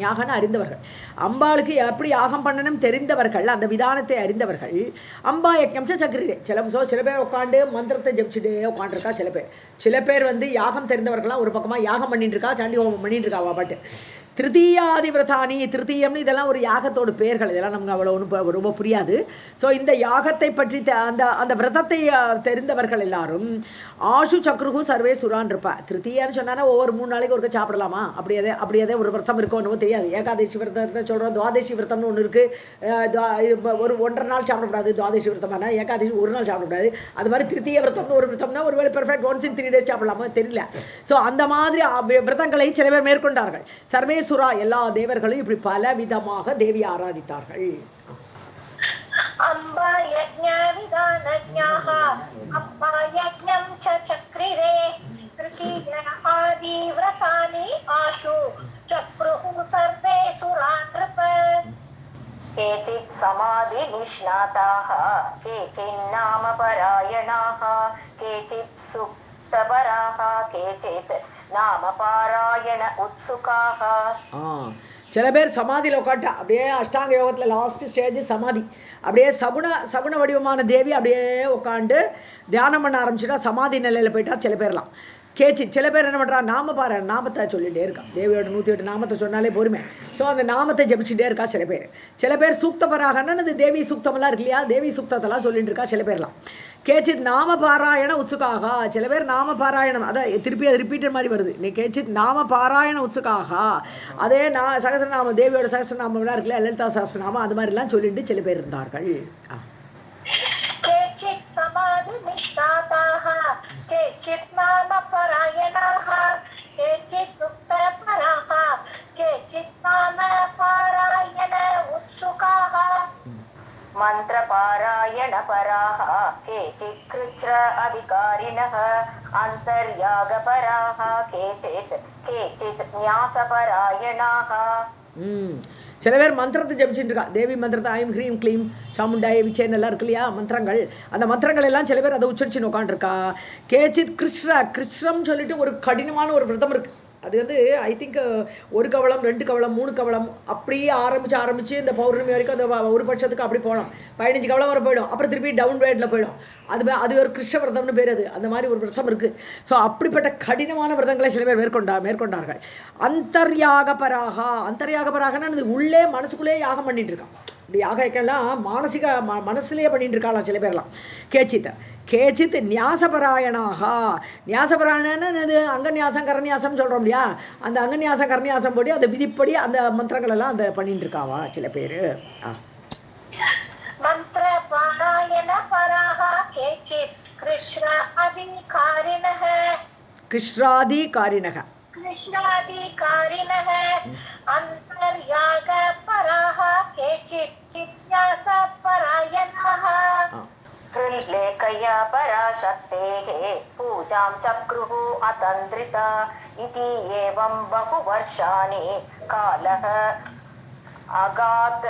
ஞாகன்னு அறிந்தவர்கள். அம்பாளுக்கு எப்படி யாகம் பண்ணணும் தெரிந்தவர்கள், அந்த விதானத்தை அறிந்தவர்கள். அம்பா யஜ்ஞம் சக்கரிலே சில பேர் உட்காந்து மந்திரத்தை ஜபிச்சுட்டே உட்காந்துருக்கா. சில பேர் வந்து யாகம் தெரிந்தவர்கள்லாம் ஒரு பக்கமாக யாகம் பண்ணிட்டு இருக்கா, சாண்டி ஹோமம் பண்ணிட்டு இருக்கா. பாட்டு திருத்தீயாதி விரதானி, திருத்தீயம்னு இதெல்லாம் ஒரு யாகத்தோட பெயர்கள். இதெல்லாம் நமக்கு அவ்வளோ ஒன்றும் ரொம்ப புரியாது. ஸோ இந்த யாகத்தை பற்றி அந்த விரதத்தை தெரிந்தவர்கள் எல்லாரும் ஆஷு சக்ருகு சர்வே சுரான் இருப்பா. திருத்தீயான்னு சொன்னா ஒவ்வொரு 3 நாளைக்கு ஒருக்க சாப்பிடலாமா, அப்படியே ஒரு விரதம் இருக்கும், ஒன்றும் தெரியாது. ஏகாதசி விரதத்தை சொல்கிறோம், துவாதசி விரதம்னு ஒன்று இருக்குது. ஒரு 1.5 நாள் சாப்பிடக்கூடாது துவாதசி விரதமானா, ஏகாதசி 1 நாள் சாப்பிடக்கூடாது. அது மாதிரி திருத்தீய விரதம்னு ஒரு விரதம்னா ஒருவேளை பெர்ஃபெக்ட் ஒன்ஸ் இன் 3 days சாப்பிடலாமா தெரியல. ஸோ அந்த மாதிரி விரதங்களை சில பேர் மேற்கொண்டார்கள். சர்வே சுரா, எல்லா தேவர்களும் இப்படி பல விதமாக தேவி ஆராதித்தார்கள். அம்பா யஜ்ஞ விதானஜ்ஞாஹ அம்பா யஜ்ஞம் ச சக்ரிரே திருத்தீய ஆதி விரதானி ஆஷு சக்ருஹு சர்வே சுரா நృప. केचित् समाधि निष्णाताः केचिन्नाम परायणाः केचित् सुप्तपराः केचित् नाम पारायण उत्सुकाः. சில பேர் சமாதியில் உட்காட்டா, அப்படியே அஷ்டாங்க யோகத்தில் லாஸ்ட் ஸ்டேஜ் சமாதி. அப்படியே சகுன வடிவமான தேவி அப்படியே உட்காந்து தியானம் பண்ண ஆரம்பிச்சுட்டா, சமாதி நிலையில் போயிட்டா சில பேர்லாம். கேச்சி சில பேர் என்ன பண்ணுறா நாம பாரு நாமத்தை சொல்லிகிட்டே இருக்கா தேவியோட 108 நாமத்தை சொன்னாலே பொறுமை. ஸோ அந்த நாமத்தை ஜபிச்சுட்டே இருக்கா சில பேர் சூக்தபராகன்னா அது தேவி சூக்தமெல்லாம் இருக்கு இல்லையா, தேவி சூக்தத்தெல்லாம் சொல்லிட்டு இருக்கா சில பேர்லாம். கேச்சித் நாம பாராயண உத்சுகாகா, சில பேர் நாம பாராயணம் அதை திருப்பி அது ரிப்பீட்டட் மாதிரி வருது. நீ கேச்சித் நாம பாராயண உத்சுகாகா, அதே சகசரநாமம் தேவியோட சகசரநாமம்லாம் இருக்குல்ல, லலிதா சகசரநாமம் அது மாதிரிலாம் சொல்லிட்டு சில பேர் இருந்தார்கள். केचित् समाधिनिष्ठाताः केचित् नामपरायणाः केचित् सुप्तपराः केचित् नामपारायण उत्सुकाः मन्त्रपारायणपराः केचित् कृच्र अधिकारिणः अन्तर्यागपराः केचित् न्यासपरायणाः. சில பேர் மந்திரத்தை ஜபிச்சுட்டு இருக்கா, தேவி மந்திரத்தை ஐம் ஹ்ரீம் க்ளீம் சாமுண்டாய விச்சேன் எல்லாம் இருக்கு இல்லையா மந்திரங்கள், அந்த மந்திரங்கள் எல்லாம் சில பேர் அதை உச்சரிச்சு உட்காந்துருக்கா. கேச்சித் கிருஷ்ணம் சொல்லிட்டு ஒரு கடினமான ஒரு விரதம் இருக்கு. அது வந்து ஐ திங்க் 1 கவளம் 2 கவளம் 3 கவளம் அப்படியே ஆரம்பிச்சு இந்த பௌர்ணமி வரைக்கும் அந்த ஒரு பட்சத்துக்கு அப்படி போகணும். 15 கவளம் வரை போயிடும், அப்புறம் திருப்பி டவுன் வேர்டில் போயிடும். அது ஒரு கிருஷ்ண விரதம்னு பேர். அது அந்த மாதிரி ஒரு விரதம் இருக்குது. ஸோ அப்படிப்பட்ட கடினமான விரதங்களை சில பேர் மேற்கொண்டார்கள். அந்தர்யாகபராகனா உள்ளே மனசுக்குள்ளே யாகம் பண்ணிட்டு இருக்கான். இப்படி யாகெல்லாம் மனசுலேயே பண்ணிட்டு இருக்காளாம் சில பேர்லாம். கேச்சித் நியாசபராயணாக, நியாசபராயணன்னு அங்கநியாசம் கரநியாசம் சொல்கிறோம் இல்லையா, அந்த அங்கநியாசம் கரநியாசம் போட்டு அந்த விதிப்படி அந்த மந்திரங்கள் எல்லாம் அந்த பண்ணிட்டு இருக்காவா சில பேர். மந்திர பாராயண பராக கேச்சித் கிருஷ்ணாதிகாரிணக அந்தர்யாக பராக கேச்சித் ஜிஜ்ஞாச பராயணாः कृल्लेखया पराशक्तेः पूजां चक्रुः अतन्द्रिता इति एवं बहुवर्षाणि कालः अगात्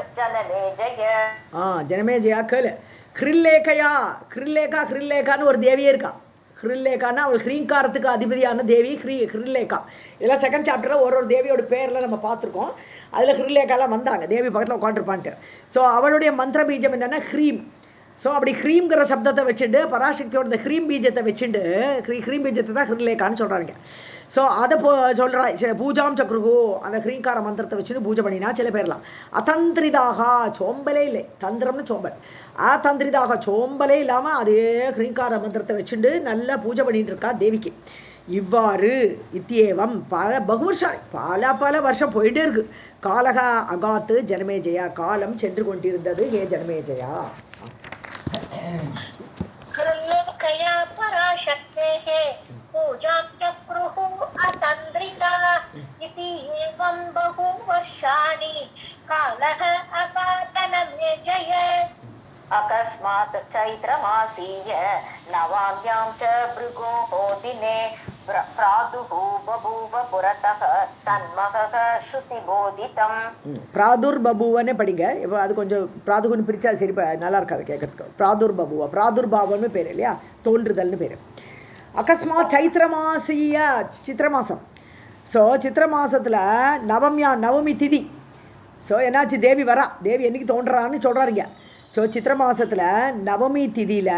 जनमेजया கேளு. கிருல்லேகான்னு ஒரு தேவியே இருக்கா. கிருல்லேகான்னா அவள் ஹ்ரீங்காரத்துக்கு அதிபதியான தேவி கிருல்லேகா. இதெல்லாம் செகண்ட் சாப்டரில் ஒரு தேவியோட பேரில் நம்ம பார்த்துருக்கோம். அதில் கிருல்லேகாலாம் வந்தாங்க, தேவி பக்கத்தில் உட்காந்துருப்பான்ட்டு. ஸோ அவளுடைய மந்திர பீஜம் என்னென்னா ஹ்ரீம். ஸோ அப்படி ஹ்ரீம்ங்கிற சப்தத்தை வச்சுட்டு பராசக்தியோட இந்த ஹ்ரீம் பீஜத்தை வச்சுட்டு ஹ்ரீம் பீஜத்தை தான் ஹிருல்லேகான்னு சொல்கிறாங்க. ஸோ அதை சொல்கிறா சில பூஜாம் சக்ருகு அந்த ஹ்ரீங்கார மந்திரத்தை வச்சுட்டு பூஜை பண்ணினா சில பேர்லாம். அதந்திரிதாக சோம்பலே இல்லை, தந்திரம்னு சோம்பல். அதந்திரிதாக சோம்பலே இல்லாமல் அதே ஹ்ரீங்கார மந்திரத்தை வச்சுட்டு நல்லா பூஜை பண்ணிட்டு இருக்கா தேவிக்கு. இவ்வாறு இத்தியேவம் பல வருஷம் போயிட்டே இருக்கு. காலக அகாத்து ஜனமேஜயா, காலம் சென்று கொண்டிருந்தது ஹே ஜனமேஜயா. கிருல்லேகயா பராசக்தேः பூஜாं சக்ருः அதந்திரிதா இதி ஏவம் பஹு வர்ஷாணி காலः அகாதனமேஜய. अकस्मात् चैत्रमासीय नवाम्यां च भृगोः दिने प्रादुः बभूव पुरतः तन्महः श्रुतिबोधितम्. प्रादुर बभूवने படிங்க. இப்போ அது கொஞ்சம் பிராதுகுன்னு பிரிச்சா சரி நல்லா இருக்காது கேட்கறதுக்கு. பிராதுர் பபுவ, பிராதுர்பாவம்னு பேர் இல்லையா, தோன்றுதல்னு பேர். அகஸ்மாத் சித்திர மாதம். ஸோ சித்திர மாதத்தில் நவமி திதி. ஸோ என்னாச்சு, தேவி வரா, தேவி என்னைக்கு தோன்றுறான்னு சொல்கிறாருங்க. ஸோ சித்திர மாதத்தில் நவமி திதியில்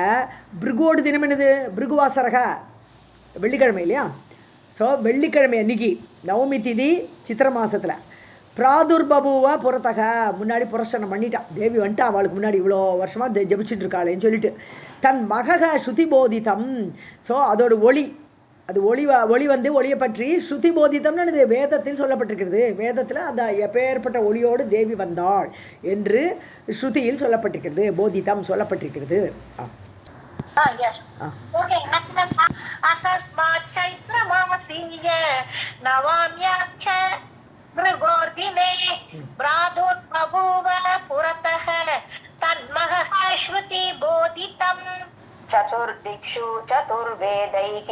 பிருகோடு தினம் என்னது, பிருகுவாசரக வெள்ளிக்கிழமை இல்லையா. ஸோ வெள்ளிக்கிழமை அன்னைக்கு நவமி திதி சித்திர மாதத்தில் பிராதுர்பபுவா புறத்தக முன்னாடி புரஸ்தனம் பண்ணிட்டான் தேவி வந்துட்டு. அவளுக்கு முன்னாடி இவ்வளோ வருஷமாக ஜபிச்சுட்டு இருக்காளேன்னு சொல்லிட்டு தன் மகக ஸ்ருதி போதித்தம். ஸோ அதோட ஒளி வந்து ஒளியை பற்றி ஸ்ருதி போதித்தம்னு வேதத்தில் சொல்லப்பட்டிருக்கிறது. வேதத்தில் அந்த எப்பேற்பட்ட ஒளியோடு தேவி வந்தாள் என்று ஸ்ருதியில் சொல்லப்பட்டிருக்கிறது, போதித்தம் சொல்லப்பட்டிருக்கிறது. அகஸ்மாத் சைத்ரமாசீய நவாம்யாச்ச भृगोर्दिने प्रादुर्बभूव पुरतः तन्महः श्रुतिबोधितम्. चतुर्दिक्षु चतुर्वेदैः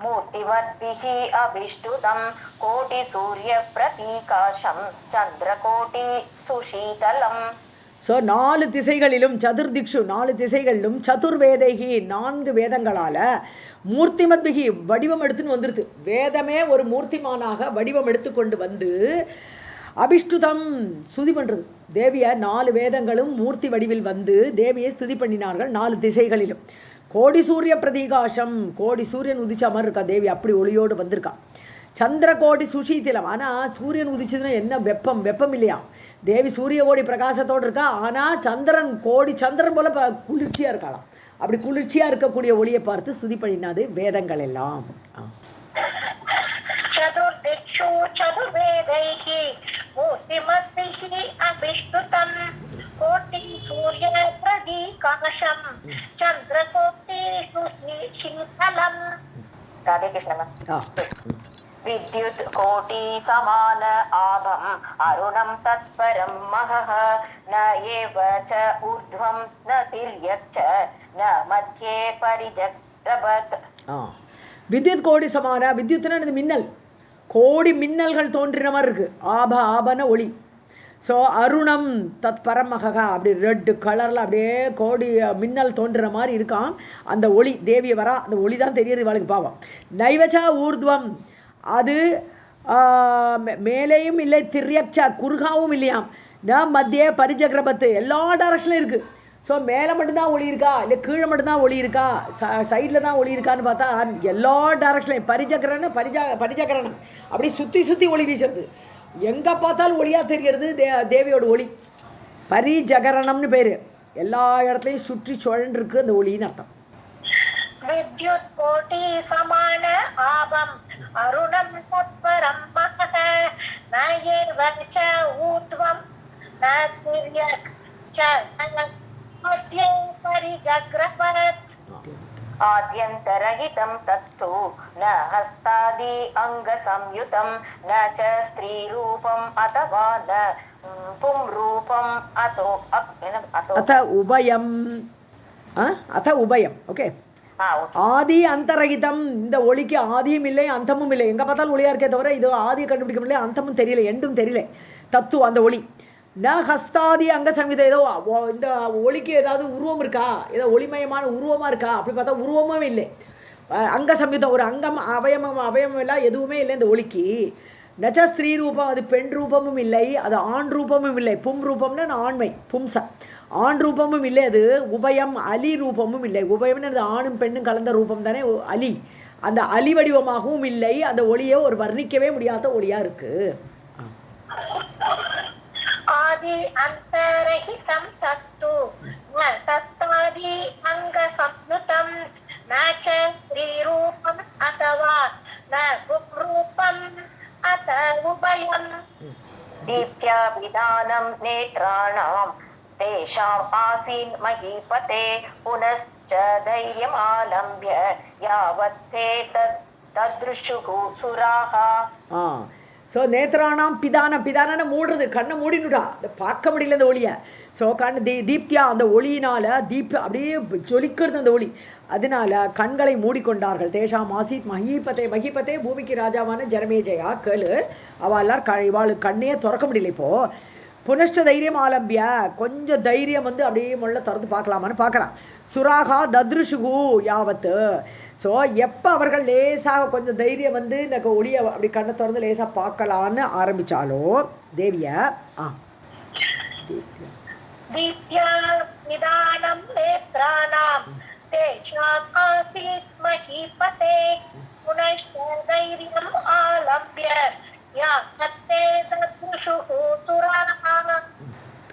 मूर्तिवद्भिः अभिष्टुतं कोटिसूर्यप्रतीकाशं चन्द्रकोटि सुशीतलम्. ஸோ 4 திசைகளிலும் சதுர்திக்ஷு 4 திசைகளிலும் சதுர்வேதைகி 4 வேதங்களால் மூர்த்திமத்பிகி வடிவம் எடுத்துன்னு வந்துடுது. வேதமே ஒரு மூர்த்திமானாக வடிவம் எடுத்துக்கொண்டு வந்து அபிஷ்டுதம் ஸ்துதி பண்ணுறது தேவியை. 4 வேதங்களும் மூர்த்தி வடிவில் வந்து தேவியை ஸ்துதி பண்ணினார்கள் 4 திசைகளிலும். கோடி சூரிய பிரதிகாசம், கோடி சூரியன் உதிச்ச மாதிரி இருக்கா தேவி, அப்படி ஒளியோடு வந்திருக்கா. சந்திர கோடி சுஷீதிலம், ஆனால் சூரியன் உதிச்சதுன்னா என்ன வெப்பம், வெப்பம் இல்லையா. தேவி சூரிய கோடி பிரகாசத்தோடு இருக்கா, ஆனால் சந்திரன் கோடி சந்திரன் போல குளிர்ச்சியாக இருக்கலாம். அப்படி குளிர்ச்சியாக இருக்கக்கூடிய ஒளியை பார்த்து ஸ்துதி பண்ணினாது வேதங்கள் எல்லாம். चतुर्दिक्षु चतुर्वेदैः मूर्तिमद्भिः अभिष्टुतम् कोटि सूर्य प्रदीकाशं चन्द्रकोटिषु शीतलम्. राधे कृष्ण. विद्युत् कोटि समान आभम् अरुणं तत्परं महः न एव च ऊर्ध्वं न तिर्यक् च न मध्ये परिजग्रभत्. வித்யுத் கோடி சமான, வித்யுத்னா இது மின்னல், கோடி மின்னல்கள் தோன்றின மாதிரி இருக்கு. ஆபன ஒளி. ஸோ அருணம் தத் பரமகா, அப்படி ரெட் கலரில் அப்படியே கோடி மின்னல் தோன்றுற மாதிரி இருக்கான் அந்த ஒளி. தேவியை வரா, அந்த ஒளி தான் தெரியுது இவளுக்கு பாவம். நைவச்சா ஊர்துவம், அது மேலேயும் இல்லை, திரியக்சா குறுகாவும் இல்லையாம், ந மத்திய பரிஜகிரபத்து, எல்லா டைரக்ஷனும் இருக்குது. ஸோ மேலே மட்டும்தான் ஒளி இருக்கா, இல்லை கீழே மட்டும்தான் ஒளி இருக்கா, சைடில் தான் ஒளி இருக்கான்னு பார்த்தா எல்லா டைரக்ஷன்லையும் பரிஜகரணம் அப்படி சுற்றி சுற்றி ஒளி வீசுறது. எங்கே பார்த்தாலும் ஒளியாக தெரிகிறது தேவியோட ஒளி. பரிஜகரணம்னு பேர். எல்லா இடத்துலையும் சுற்றி சுழன்றிருக்கு அந்த ஒளின்னு அர்த்தம். विद्युत् कोटि समान आभम् अरुणं तत्परं महः न एव च ऊर्ध्वं न तिर्यक् च मध्ये परिजग्रभत्. आद्यन्तरहितं तत्तु न हस्तादि अङ्गसंयुतं न च स्त्रीरूपम् अथवा न पुंरूपम् अथ उभयम्. ओके, ஆதி அந்தரகிதம், இந்த ஒளிக்கு ஆதியும் இல்லை அந்தமும் இல்லை. எங்கே பார்த்தாலும் ஒளியாக இருக்கே தவிர இது ஆதியை கண்டுபிடிக்க முடியல, அந்தமும் தெரியல, எண்டும் தெரியல. தத்து அந்த ஒளி. ந ஹஸ்தாதி அங்க சங்கீதம், ஏதோ இந்த ஒளிக்கு ஏதாவது உருவம் இருக்கா, ஏதோ ஒளிமயமான உருவமாக இருக்கா, அப்படி பார்த்தா உருவமும் இல்லை. அங்க சம்யுதம், ஒரு அங்கம் அவயவம் எல்லாம் எதுவுமே இல்லை இந்த ஒளிக்கு. நச்ச ஸ்திரீ ரூபம், அது பெண் ரூபமும் இல்லை, அது ஆண் ரூபமும் இல்லை. பும் ரூபம்னா ஆண்மை, பும்ச, ஆண் ரூபமும் இல்லை. அது உபயம் அலி ரூபமும் இல்லை. உபயம்னு அது ஆணும் பெண்ணும் கலந்த ரூபம் தானே அலி. அந்த அலி வடிவமாகவும் இல்லை. அந்த ஒளியை ஒரு வர்ணிக்கவே முடியாத ஒளியா இருக்கு. ஆதி அந்தரஹிதம் தத்து தத்தாதி அங்க சம்யுதம் நச்ச ஸ்ரீரூபம் அதவா ந ரூபம் அத உபயம். दीप्त्या विधानं नेत्राणां तेषाम् आसीन् महीपते पुनश्च धैर्यमालम्ब्य यावत् ते तदृशुः सुराः. ஸோ நேத்ரானாம் பிதான மூடுறது, கண்ணை மூடினுடா, பார்க்க முடியல அந்த ஒளியை. ஸோ கண் தீப்தியா, அந்த ஒளியினால் அப்படியே ஜொலிக்கிறது அந்த ஒளி. அதனால கண்களை மூடிக்கொண்டார்கள். தேஷாம் ஆசித் மஹீபத்தே பூமிக்கு ராஜாவான ஜனமேஜயா கேளு, அவள் இவாளுக்கு கண்ணையே திறக்க முடியல. இப்போது புனஷ்ட தைரியம் ஆலம்பிய, கொஞ்சம் தைரியம் அப்படியே முள்ள திறந்து பார்க்கலாமான்னு பார்க்குறான். சுராகா தத்ருஷுகு யாவத்து. ஸோ எப்போ அவர்கள் லேசாக கொஞ்சம் தைரியம் இந்த ஒளியை அப்படி கண்ணை திறந்து லேசாக பார்க்கலான்னு ஆரம்பித்தாலோ தேவியை दीप्त्या निदानं नेत्राणां तेषाम् आसीत् महीपते पुनश्च धैर्यम् आलम्ब्य यावत् ते ददृशुः सुराः.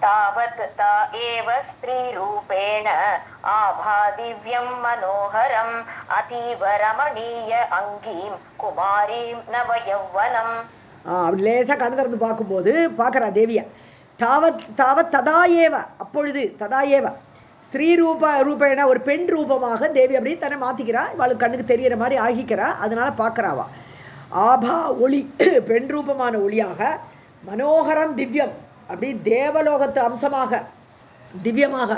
तावत् ता एव स्त्रीरूपेण आभादिव्यं मनोहरम् अतीव रमणीय अङ्गीं कुमारीं नवयौवनम्. அப்படி லேசாக கண்ணு திறந்து பார்க்கும்போது பார்க்குறா தேவியை. தாவத் ததாயேவ, அப்பொழுது ததாயேவ ஸ்ரீரூபேன, ஒரு பெண் ரூபமாக தேவி அப்படியே தன்னை மாற்றிக்கிறா. இவளுக்கு கண்ணுக்கு தெரிகிற மாதிரி ஆகிக்கிறா. அதனால பார்க்குறாவா. ஆபா ஒளி, பெண் ரூபமான ஒளியாக, மனோகரம் திவ்யம், அப்படி தேவலோகத்து அம்சமாக திவ்யமாக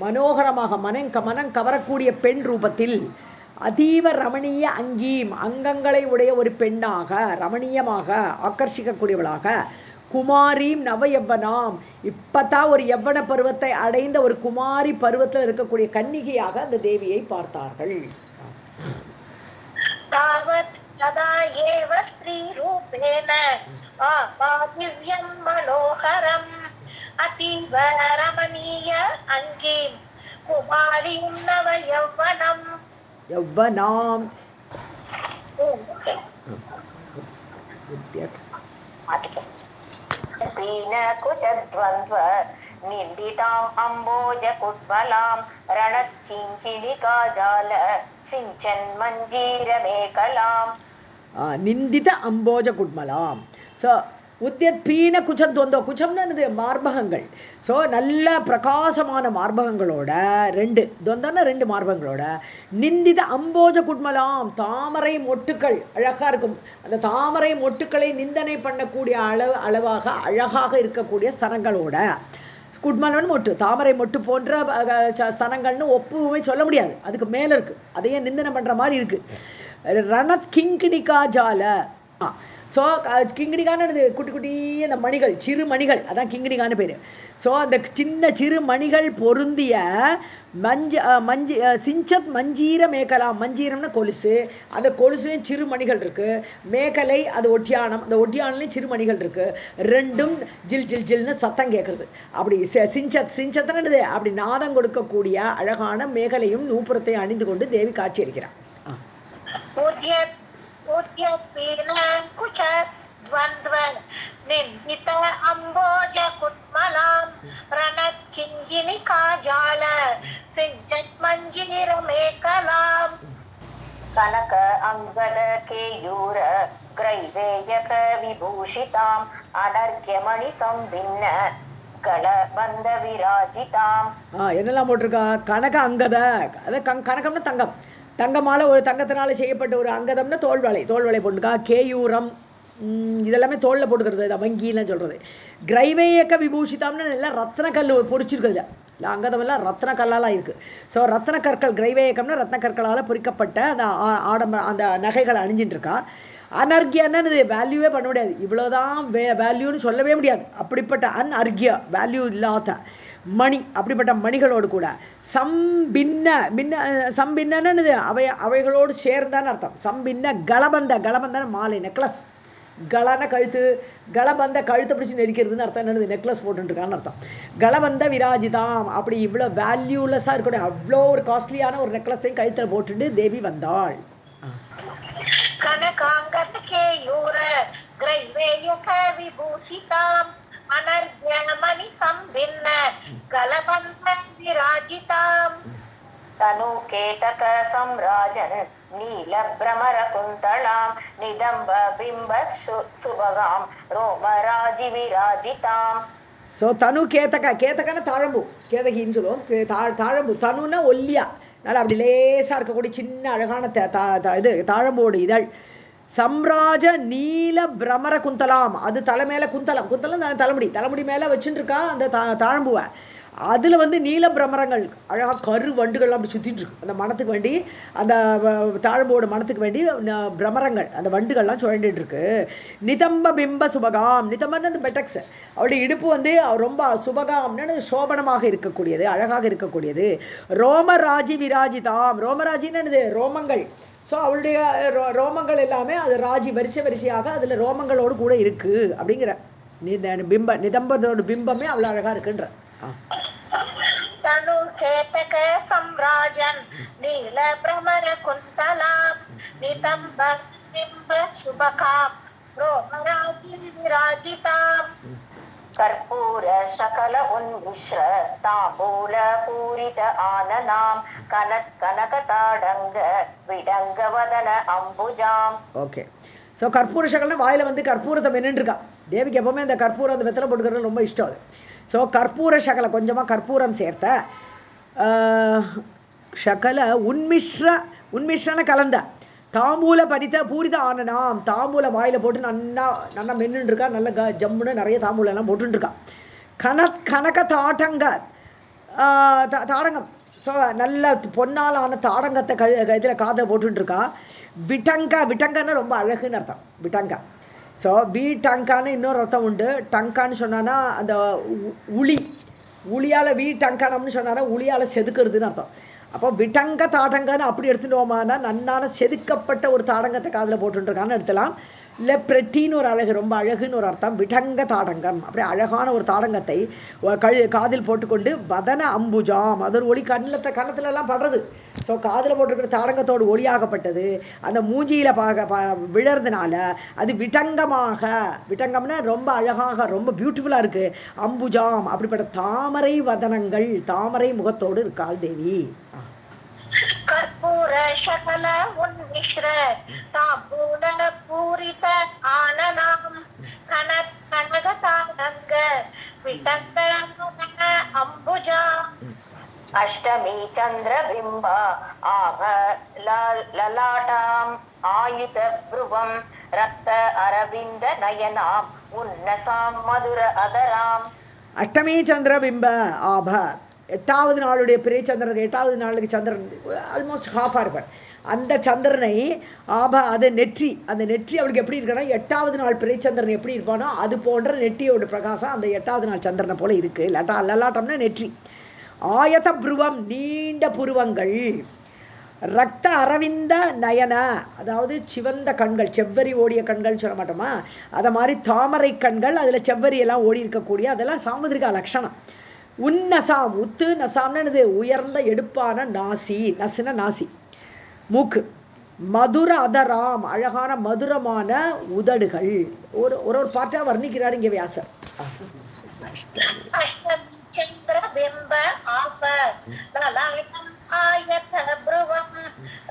மனோகரமாக மனம் கவரக்கூடிய பெண் ரூபத்தில், அதீவ ரமணீய அங்கீம், அங்கங்களை உடைய ஒரு பெண்ணாக, ரமணீயமாக ஆக்கர்ஷிக்கக்கூடியவளாக, குமாரீம் நவ யவ்வனாம், இப்பதான் ஒரு யவ்வன பருவத்தை அடைந்த ஒரு குமாரி பருவத்தில் இருக்கக்கூடிய கன்னிகையாக அந்த தேவியை பார்த்தார்கள். तावत् तदा एव स्त्रीरूपेण आपादिव्यं मनोहरम् अतीव रमणीय अङ्गीं कुमारीं नव यौवनम् यौवनाम् पीनकुचद्वन्द्व निन्दिताम् अम्बोजकुट्बलाम् रणत्किङ्किणिकाजाल सिञ्चन्मञ्जीरमेकलाम् நிந்தித அம்போஜ குட்மலாம். ஸோ உத்தியத் பீன குச்சத்வந்தோ, குச்சம்னா என்னது? மார்பகங்கள். ஸோ நல்ல பிரகாசமான மார்பகங்களோட ரெண்டு துவந்தோன்னா ரெண்டு மார்பகங்களோட நிந்தித அம்போஜ குட்மலாம், தாமரை மொட்டுக்கள் அழகாக இருக்கும். அந்த தாமரை மொட்டுக்களை நிந்தனை பண்ணக்கூடிய அளவாக அழகாக இருக்கக்கூடிய ஸ்தனங்களோட, குட்மலம்னு மொட்டு, தாமரை மொட்டு போன்ற ஸ்தனங்கள்னு ஒப்புமே சொல்ல முடியாது, அதுக்கு மேலே இருக்குது, அதையே நிந்தனை பண்ணுற மாதிரி இருக்குது. ரணத் கிங்கிணிகா ஜால. ஸோ கிங்கிணிகான்னு குட்டி குட்டி அந்த மணிகள், சிறு மணிகள், அதான் கிங்கிணிகான்னு பேர். ஸோ அந்த சின்ன சிறு மணிகள் பொருந்திய சிஞ்சத் மஞ்சீர மேகலாம். மஞ்சீரம்னா கொலுசு, அந்த கொலுசுலையும் சிறு மணிகள் இருக்குது. மேகலை அது ஒட்டியானம், அந்த ஒட்டியானலையும் சிறு மணிகள் இருக்குது. ரெண்டும் ஜில் ஜில் ஜில்னு சத்தம் கேட்குறது. அப்படி சிஞ்சத்தனது அப்படி நாதம் கொடுக்கக்கூடிய அழகான மேகலையும் நூப்புறத்தையும் அணிந்து கொண்டு தேவி காட்சி அளிக்கிறார். द्वन्द्व निन्दित अम्बोज कुट्मलां रणत्किङ्किणिकाजाल सिञ्चत् मञ्जीरमेकलाम् कनक अंगद केयूर ग्रैवेयक विभूषिताम् अनर्घ्यमणि संभिन्न गलबन्ध विराजिताम्. என்னெல்லாம் போட்டிருக்கா? கனக அங்கத, அதாவது கனகம்னா தங்கம், தங்கமால ஒரு தங்கத்தினால செய்யப்பட்ட ஒரு அங்கதம்னா தோல்வளை போட்டுருக்கா. கேயூரம் இதெல்லாமே தோளில் போட்டுக்கிறது, இது வங்கின்னு சொல்கிறது. கிரைவேயக்க விபூஷிதாம்னு எல்லாம் ரத்ன கல் பொறிச்சிருக்குது, இல்லை அங்கதமெல்லாம் ரத்ன கல்லாலாம் இருக்குது. ஸோ ரத்ன கற்கள், கிரைவேயக்கம்னா ரத்ன கற்களால் பொறிக்கப்பட்ட அந்த அந்த நகைகளை அணிஞ்சின்ட்டுருக்கா. அனர்கியன்னு வேல்யூவே பண்ண முடியாது, இவ்வளோதான் வேல்யூன்னு சொல்லவே முடியாது. அப்படிப்பட்ட அன்அர்கிய, வேல்யூ இல்லாத மணி, அப்படிப்பட்ட மணிகளோடு கூட சம்பின்னன்னு அவைகளோடு சேர்ந்தான்னு அர்த்தம். சம்பின்ன கலபந்த மாலை, நெக்லஸ். கலன கழுத்து, கலபந்த கழுத்தை பிடிச்சி நெரிக்கிறதுன்னு அர்த்தம். என்னது? நெக்லஸ் போட்டுருக்கான்னு அர்த்தம். கலபந்த விராஜிதாம், அப்படி இவ்வளோ வேல்யூலெஸ்ஸாக இருக்கக்கூடிய அவ்வளோ ஒரு காஸ்ட்லியான ஒரு நெக்லஸையும் கழுத்தில் போட்டுட்டு தேவி வந்தாள். कनकांगद केयूर ग्रैवेयक विभूषिताम् अनर्घ्यमणि संभिन्न गलबन्ध विराजिताम् तनु केतक सम्राजन् नील भ्रमर कुन्तलाम् निदम्ब बिम्ब सुभगाम् रोमराजि विराजिताम्. ஸோ தனு கேத்தகன்னா தாழம்பூ, கேதகின்னு சொல்லுவோம். தாழம்பூ, தனுன்னா ஒல்லியா, நல்லா அப்படி லேசாக இருக்கக்கூடிய சின்ன அழகான இது தாழம்போடு இதழ். சம்ராஜ நீல பிரமர குந்தலாம், அது தலை மேலே குந்தலம் தலைமுடி மேலே வச்சுட்டுருக்கா அந்த தாழம்பூவை. அதில் நீல பிரமரங்கள் அழகாக கரு வண்டுகள்லாம் அப்படி சுற்றிட்டு இருக்கு. அந்த மனத்துக்கு வேண்டி, அந்த தாழம்போட மனத்துக்கு வேண்டி பிரமரங்கள், அந்த வண்டுகள்லாம் சுழண்டுட்டு இருக்கு. நிதம்ப பிம்ப சுபகாம், நிதம்பன்னு அந்த பெட்டக்ஸ், அவருடைய இடுப்பு ரொம்ப சுபகாம்னு சோபனமாக இருக்கக்கூடியது, அழகாக இருக்கக்கூடியது. ரோமராஜி விராஜிதாம், ரோமராஜின்னு ரோமங்கள். ஸோ அவளுடைய ரோமங்கள் எல்லாமே அது ராஜி வரிசையாக அதில் ரோமங்களோடு கூட இருக்குது அப்படிங்கிற நிதம்பனோட பிம்பமே அவ்வளோ அழகாக இருக்குன்ற. तनु केतक सम्राजन् नील भ्रमर कुन्तलाम् नितम्ब बिम्ब सुभगाम् रोमराजि विराजिताम्. कर्पूर शकल उन्मिश्र ताम्बूल पूरित आननाम् कनक ताडंग विडंग वदन अंबुजाम्. ஓகே. ஸோ கற்பூர சகல்னா வாயில் கற்பூரத்தை மென்னுருக்கா. தேவிக்கு எப்போவுமே அந்த கற்பூரம், அந்த வெத்தலை போட்டுக்கிறது ரொம்ப இஷ்டம் அது. ஸோ கற்பூர சகலை கொஞ்சமாக கற்பூரம் சேர்த்த சகல உன்மிஷ்ரன கலந்த தாம்பூல பறித்த பூரித ஆனனாம், தாம்பூல வாயில் போட்டு நல்லா மென்னுருக்கா. நல்ல ஜம்முன்னு நிறைய தாம்பூலெல்லாம் போட்டுருக்கா. கனக தாடங்கம், ஸோ நல்ல பொன்னாலான தாடங்கத்தை இதில் காதில் போட்டுருக்கா. விட்டங்கன்னு ரொம்ப அழகுன்னு அர்த்தம், விட்டங்கா. ஸோ டங்கான்னு இன்னொரு அர்த்தம் உண்டு. டங்கான்னு சொன்னான்னா அந்த உளியால் டங்கானம்னு சொன்னான்னா உளியால் செதுக்கிறதுன்னு அர்த்தம். அப்போ விட்டங்க தாடங்கன்னு அப்படி எடுத்துட்டோமானா நன்னான செதுக்கப்பட்ட ஒரு தாடங்கத்தை காதில் போட்டுருக்கான்னு எடுத்துலாம். இல்லை பிரெட்டின்னு ஒரு அழகு, ரொம்ப அழகுன்னு ஒரு அர்த்தம். விடங்க தாடங்கம், அப்படியே அழகான ஒரு தாடங்கத்தை காதில் போட்டுக்கொண்டு வதன அம்புஜாம், அது ஒரு ஒளி கன்னத்துலலாம் படுறது. ஸோ காதில் போட்டிருக்கிற தாடங்கத்தோடு ஒளியாகப்பட்டது அந்த மூஞ்சியில் விழறதுனால அது விடங்கமாக, விடங்கம்னா ரொம்ப அழகாக ரொம்ப பியூட்டிஃபுல்லாக இருக்குது. அம்புஜாம் அப்படிப்பட்ட தாமரை வதனங்கள், தாமரை முகத்தோடு இருக்காள் தேவி. கற்பூர சகல உன்மிஸ்ர தாம்பூல பூரித ஆனனாம் கனகதானங்க விடங்க அம்புஜா. அஷ்டமி சந்திரபிம்ப ஆப லலாட்டாம் ஆயுத புருவம் ரக்த அரவிந்த நயனாம் உன்னசாம் மதுர அதராம். அஷ்டமி சந்திரபிம்ப ஆப, 8வது நாளுடைய பிறை சந்திரன், 8வது நாளுக்கு சந்திரன் ஆல்மோஸ்ட் ஹாஃபாக இருப்பார். அந்த சந்திரனை ஆப, அது நெற்றி, அந்த நெற்றி அவளுக்கு எப்படி இருக்குன்னா 8வது நாள் பிறை சந்திரன் எப்படி இருப்பானோ அது போன்ற நெற்றியோட பிரகாசம் அந்த 8வது நாள் சந்திரனை போல இருக்குது. லலாட்டம்னா நெற்றி. ஆயத புருவம், நீண்ட புருவங்கள். ரத்த அரவிந்த நயன, அதாவது சிவந்த கண்கள், செவ்வரி ஓடிய கண்கள் சொல்ல மாட்டோமா, அதை மாதிரி தாமரை கண்கள், அதில் செவ்வரியெல்லாம் ஓடி இருக்கக்கூடிய, அதெல்லாம் சாமுதிரிகா லக்ஷணம். உன்னசாம், உத்து நசாம்னது உயர்ந்த எடுப்பான நாசி, நசுன நாசி, மூக்கு. மதுர அதராம், அழகான மதுரமான உதடுகள். ஒரு ஒரு பாட்டாக வர்ணிக்கிறார் இங்கே வியாசர். சந்திரபிம்ப ஆப லலாட்டம் ஆயத புருவம்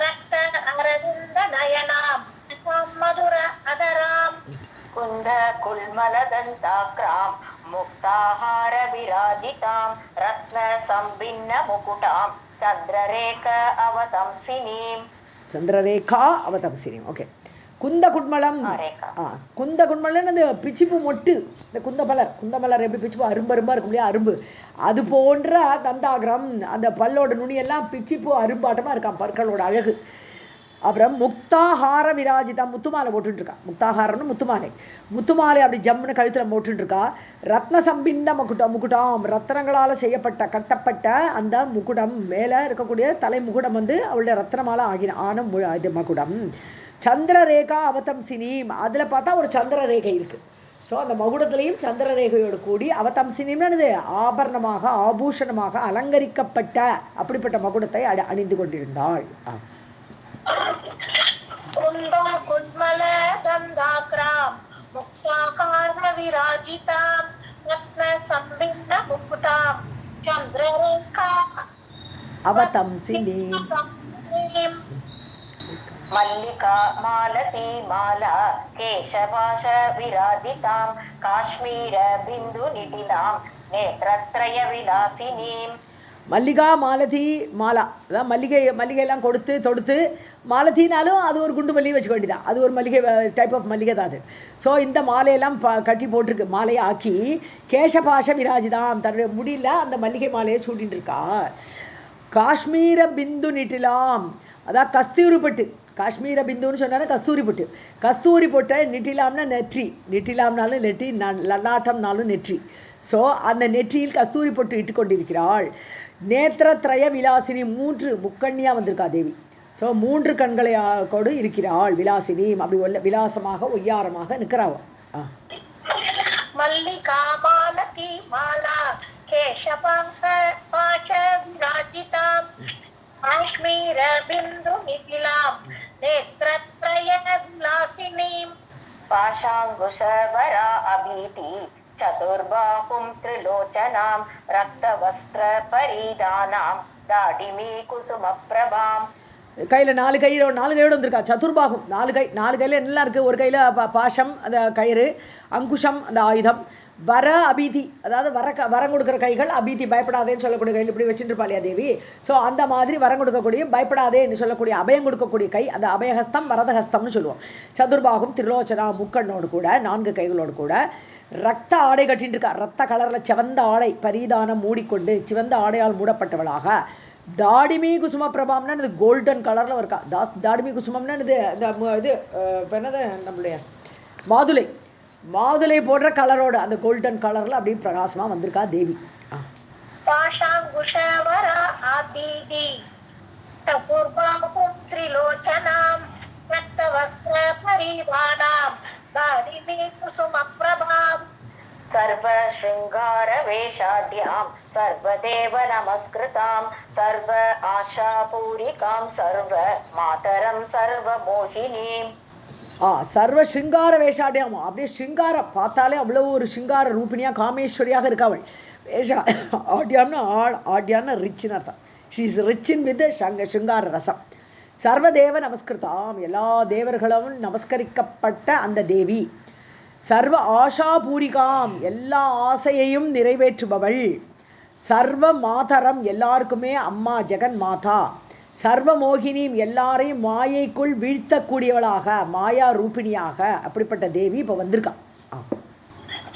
ரக்த அரவிந்த நயனாம் மதுர அதராம். குந்த குல்மலதந்தாக்ராம் முக்தாஹார விராஜிதாம் ரத்ன சம்பின்ன முகுடாம் சந்திரரேக அவதம்சினீம். சந்திரரேகா அவதம்சினீம். ஓகே. குந்த குட்மலம், குந்த குட்மலன்னு அந்த பிச்சிப்பு மொட்டு, இந்த குந்தமலர் எப்படி பிச்சிப்பு அரும்பரும்பாக இருக்கும் இல்லையா, அரும்பு, அது போன்ற தந்தாகிரம், அந்த பல்லோட நுனியெல்லாம் பிச்சிப்பு அரும்பாட்டமாக இருக்கான், பற்களோட அழகு. அப்புறம் முக்தாஹார விராஜிதம், முத்துமாலை போட்டுருக்கா. முக்தாஹாரம்னு முத்துமாலை, முத்துமாலை அப்படி ஜம்முன்னு கழுத்தில் போட்டுருக்கா. ரத்ன சம்பின்ன முகுடாம், ரத்னங்களால் செய்யப்பட்ட கட்டப்பட்ட அந்த முகுடம், மேலே இருக்கக்கூடிய தலை முகுடம் வந்து அவளுடைய ரத்னமால ஆன இது மகுடம். சந்திரரேகா அவதம்சினீம், அதில் பார்த்தா ஒரு சந்திரரேகை இருக்குது. ஸோ அந்த மகுடத்துலேயும் சந்திரரேகையோடு கூடி அவதம்சினீம்னு ஆபரணமாக ஆபூஷணமாக அலங்கரிக்கப்பட்ட அப்படிப்பட்ட மகுடத்தை அணிந்து கொண்டிருந்தாள். குண்மல தந்தாக்ராம் முக்தாகார விராஜிதாம் ரத்ன சம்பின்ன முகுடாம் சந்திரரேகா அவதம்சினீம். மல்லிகா மாலதி மாலா கேசபாஷ விராஜிதாம் காஷ்மீர பிந்து நிடிலாம் நேத்ரத்ரய விலாசினீம். மல்லிகா மாலதி மாலா, அதான் மல்லிகையெல்லாம் தொடுத்து மாலத்தினாலும் அது ஒரு குண்டு மல்லிகை வச்சுக்க வேண்டியதான், அது ஒரு மல்லிகை டைப் ஆஃப் மல்லிகை தான் அது. ஸோ இந்த மாலையெல்லாம் கட்டி போட்டிருக்கு, மாலையை ஆக்கி கேசபாஷ விராஜிதாம், தன்னுடைய முடியல அந்த மல்லிகை மாலையை சூட்டின்னு இருக்கா. காஷ்மீர பிந்து நிட்டிலாம், அதான் கஸ்தூரி பட்டு, காஷ்மீர பிந்துன்னு சொன்னாலும் கஸ்தூரி பொட்டு, கஸ்தூரி பொட்டை நிட்டிலாம்னா நெற்றி, நிட்டிலாம்னாலும் நெற்றி, லலாட்டம்னாலும் நெற்றி. ஸோ அந்த நெற்றியில் கஸ்தூரி பொட்டு இட்டு கொண்டிருக்கிறாள். நேத்திரத்ரய விலாசினி, 3 முக்கண்ணியாக வந்திருக்கா தேவி. ஸோ 3 கண்களை கொடு இருக்கிறாள் விலாசினி, அப்படி விலாசமாக ஒய்யாரமாக நிற்கிறாள். மல்லிகா மாலதி மாலா கேசபாஷ விராஜிதாம் காஷ்மீர பிந்து நிதிலாம் நேத்ரத்ரய விலாசினீம். பாஷாங்குஷவரா அபீதி சதுர்பாஹும் த்ரிலோச்சனாம் ரக்தவஸ்திர பரிதானாம் தாடிமீ குசும பிரபாம். கையில் 4 கையோடு வந்திருக்கா. சதுர்பாகம், 4 கையில் என்னெல்லாம் இருக்குது. ஒரு கையில் பாஷம் அந்த கயிறு, அங்குஷம் அந்த ஆயுதம், வர அபீதி அதாவது வரம் கொடுக்குற கைகள், அபீதி பயப்படாதேன்னு சொல்லக்கூடிய கையில் இப்படி வச்சுட்டு இருப்பாளியா தேவி. ஸோ அந்த மாதிரி வரம் கொடுக்கக்கூடிய பயப்படாதேன்னு சொல்லக்கூடிய அபயம் கொடுக்கக்கூடிய கை, அந்த அபயஹஸ்தம் வரதஹஸ்தம்னு சொல்லுவோம். சதுர்பாகம் திரிலோச்சனா, முக்கண்ணோடு கூட 4 கைகளோடு கூட ரத்த ஆடை கட்டின்னு இருக்கா. ரத்த கலரில் சிவந்த ஆடை பரிதானம் மூடிக்கொண்டு சிவந்த ஆடையால் மூடப்பட்டவளாக. தாடிமி குசும பிரபாம்னா இது கோல்டன் கலரில் இருக்கா. தாடிமி குசுமம்னா இது என்னது நம்மளுடைய மாதுளை போடுற கலரோட அந்த கோல்டன் கலரில் அப்படியே பிரகாசமாக வந்திருக்கா தேவி. பாஷாங்குஷவரா ஆதிதி சதுர்பாஹும் த்ரிலோச்சனாம் ரக்தவஸ்திர பரிதானாம் दारिणी कुसुमप्रभाम् सर्वशृङ्गारवेषाढ्यां सर्वदेव नमस्कृतां सर्व आशापूरिकां सर्व मातरं सर्वमोहिनीम् சர்வ சிங்கார வேஷாடியாம். அப்படியே சிங்காரம் பார்த்தாலே அவ்வளோ ஒரு சிங்கார ரூபிணியாக காமேஸ்வரியாக இருக்கா அவள். வேஷா ஆடியாம்னா ஆடியான்னு ரிச்சுன்னு அர்த்தம். ஷீ இஸ் ரிச்சின் வித் சிங்கார ரசம். சர்வதேவ நமஸ்கிருதாம், எல்லா தேவர்களும் நமஸ்கரிக்கப்பட்ட அந்த தேவி. சர்வ ஆஷா பூரிகாம், எல்லா ஆசையையும் நிறைவேற்றுபவள். சர்வ மாதரம், எல்லாருக்குமே அம்மா, ஜெகன் மாதா. சர்வ மோகினியும், எல்லாரையும் மாயைக்குள் வீழ்த்தக்கூடியவளாக, மாயா ரூபிணியாக அப்படிப்பட்ட தேவி இப்போ வந்திருக்கா.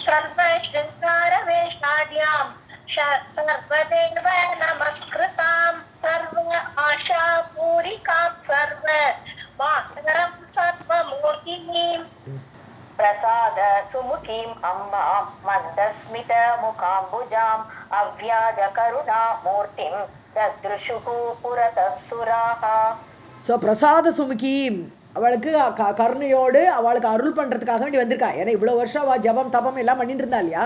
சர்வ சிங்கார வேஷாட்யாம் சர்வதேவ நமஸ்கிருதாம் சர்வ ஆஷா பூரிகாம் சர்வ மாதரம் சர்வமோகினீம் प्रसाद सुमुखीम् अम्मां मन्दस्मित मुखाम्बुजाम् अव्याज करुणा मूर्तिं ददृशुः पुरतः सुराः. ஸோ பிரசாத சுமுகீம், அவளுக்கு கருணையோடு அவளுக்கு அருள் பண்ணுறதுக்காக வேண்டி வந்திருக்கா. ஏன்னா இவ்வளோ வருஷம் அவள் ஜபம் தபம் எல்லாம் பண்ணிட்டு இருந்தா இல்லையா,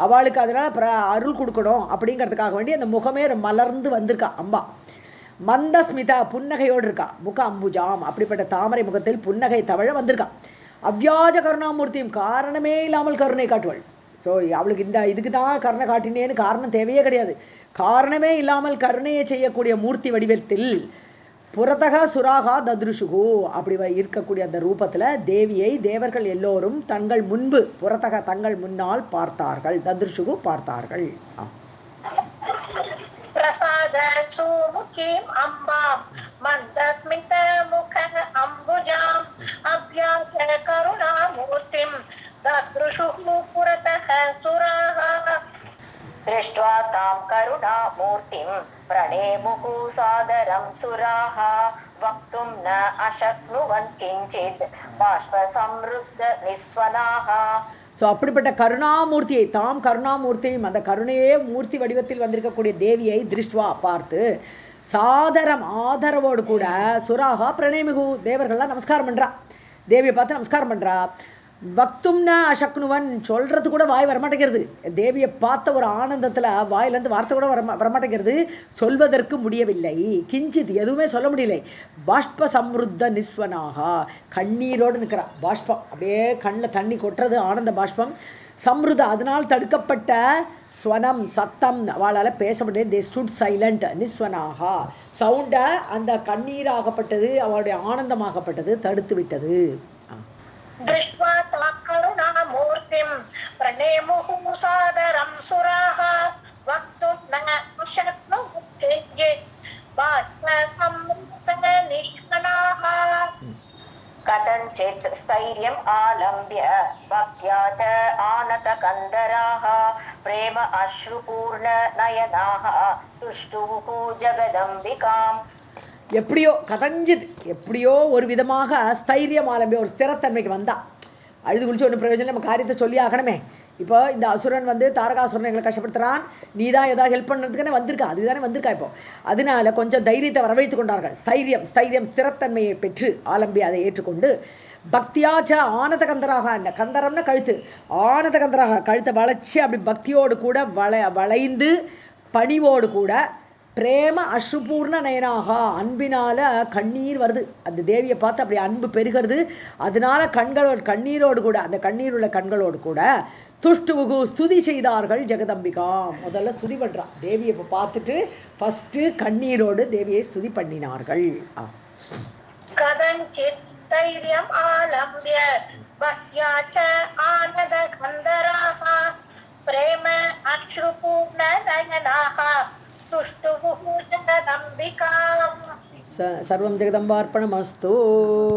அவளுக்கு அதனால் அருள் கொடுக்கணும் அப்படிங்கிறதுக்காக வேண்டி அந்த முகமே மலர்ந்து வந்திருக்கா அம்பா. மந்தஸ்மிதா, புன்னகையோடு இருக்கா. முக அம்புஜாம், அப்படிப்பட்ட தாமரை முகத்தில் புன்னகை தவழ வந்திருக்கா. அவ்வியாஜ கருணாமூர்த்தியும், காரணமே இல்லாமல் கருணை காட்டுவாள். ஸோ அவளுக்கு இந்த இதுக்கு தான் கருணை காட்டினேன்னு காரணம் தேவையே கிடையாது. காரணமே இல்லாமல் கருணையை செய்யக்கூடிய மூர்த்தி வடிவத்தில் புறத்தக சுராகா தத்ருஷுகு, அப்படி இருக்கக்கூடிய அந்த ரூபத்தில் தேவியை தேவர்கள் எல்லோரும் தங்கள் முன்பு, புறத்தக தங்கள் முன்னால் பார்த்தார்கள். தத்ருஷுகு பார்த்தார்கள். பிரசாத சுமுகீம் அம்பாம் மந்தஸ்மித முக அம்புஜாம் அவ்யாஜ கருணா மூர்த்திம் தத்ருஷுஹு புரதः சுராः. दृष्ट्वा तां करुणामूर्तिं प्रणेमुः सादरं सुराः वक्तुं न अशक्नुवन् किञ्चित् बाष्पसमृद्ध निस्वनाः. ஸோ அப்படிப்பட்ட கருணாமூர்த்தியை, தாம் கருணாமூர்த்தியும், அந்த கருணையே மூர்த்தி வடிவத்தில் வந்திருக்கக்கூடிய தேவியை திருஷ்டுவா பார்த்து சாதரம் ஆதரவோடு கூட சுராகா பிரணயமிகு, தேவர்கள்லாம் நமஸ்காரம் பண்ணுறா. தேவியை பார்த்து நமஸ்காரம் பண்ணுறா. பக்தும்னா அசக்னுவன், சொல்கிறது கூட வாய் வரமாட்டேங்கிறது. தேவியை பார்த்த ஒரு ஆனந்தத்தில் வாயிலேருந்து வார்த்தை கூட வரமாட்டேங்கிறது, சொல்வதற்கு முடியவில்லை. கிஞ்சித், எதுவுமே சொல்ல முடியலை. பாஷ்ப சம்ருத்த நிஸ்வனாகா, கண்ணீரோடு நிற்கிறா. பாஷ்பம் அப்படியே கண்ணில் தண்ணி கொட்டுறது, ஆனந்த பாஷ்பம். சம்ருத, அதனால் தடுக்கப்பட்ட ஸ்வனம், சத்தம், அவளால் பேச முடியாது. They stood silent. நிஸ்வனாகா, சவுண்டை அந்த கண்ணீராகப்பட்டது, அவளுடைய ஆனந்தமாகப்பட்டது தடுத்து விட்டது. दृष्ट्वा तां करुणामूर्तिं प्रणेमुः सादरं सुराः वक्तुं न शक्नुः किञ्चित् बाष्पसमृद्ध निष्कणाः. कथञ्चित् स्थैर्यम् आलम्ब्य भक्त्या च आनतकन्दराः प्रेम अश्रुपूर्ण नयनाः तुष्टुः जगदम्बिकाम्. எப்படியோ கதஞ்சித், எப்படியோ ஒரு விதமாக ஸ்தைரியம் ஆலம்பி, ஒரு ஸ்திரத்தன்மைக்கு வந்தா. அழுது குளிச்சு ஒன்றும் பிரயோஜனம், நம்ம காரியத்தை சொல்லி ஆகணுமே. இப்போ இந்த அசுரன் வந்து தாரகாசுரன் எங்களை கஷ்டப்படுத்துகிறான், நீ தான் ஏதாவது ஹெல்ப் பண்ணுறதுக்குன்னு வந்திருக்கா, அதுதானே வந்திருக்கா. இப்போ அதனால கொஞ்சம் தைரியத்தை வரவழைத்து கொண்டார்கள். ஸ்தைரியம் ஸ்திரத்தன்மையை பெற்று ஆலம்பி அதை ஏற்றுக்கொண்டு பக்தியாச்ச ஆனத கந்தராக, அந்த கந்தரம்னா கழுத்து, ஆனத கந்தராக கழுத்தை வளைச்சி அப்படி பக்தியோடு கூட வளைந்து பணிவோடு கூட பிரேம அஸ்ருபூர்ண நயனாக, அன்பினால் கண்ணீர் வருது. அந்த தேவியை பார்த்து அப்படி அன்பு பெருகிறது. அதனால கண்ணீரோடு கூட, அந்த கண்ணீர் உள்ள கண்களோடு கூட துஷ்டுவுகு ஸ்துதி செய்தார்கள் ஜெகதம்பிகா. முதல்ல ஸ்துதி பண்ணுறான் தேவியை. இப்போ பார்த்துட்டு ஃபஸ்ட்டு கண்ணீரோடு தேவியை ஸ்துதி பண்ணினார்கள். கதஞ்சித் தைரியம் ஆலம்பிய பக்த்யா ச ஆனத கந்தராः பிரேம அஸ்ருபூர்ண நயனாः तुष्टुः जगदम्बिकाम्. सर्वं जगदम्बार्पणमस्तु.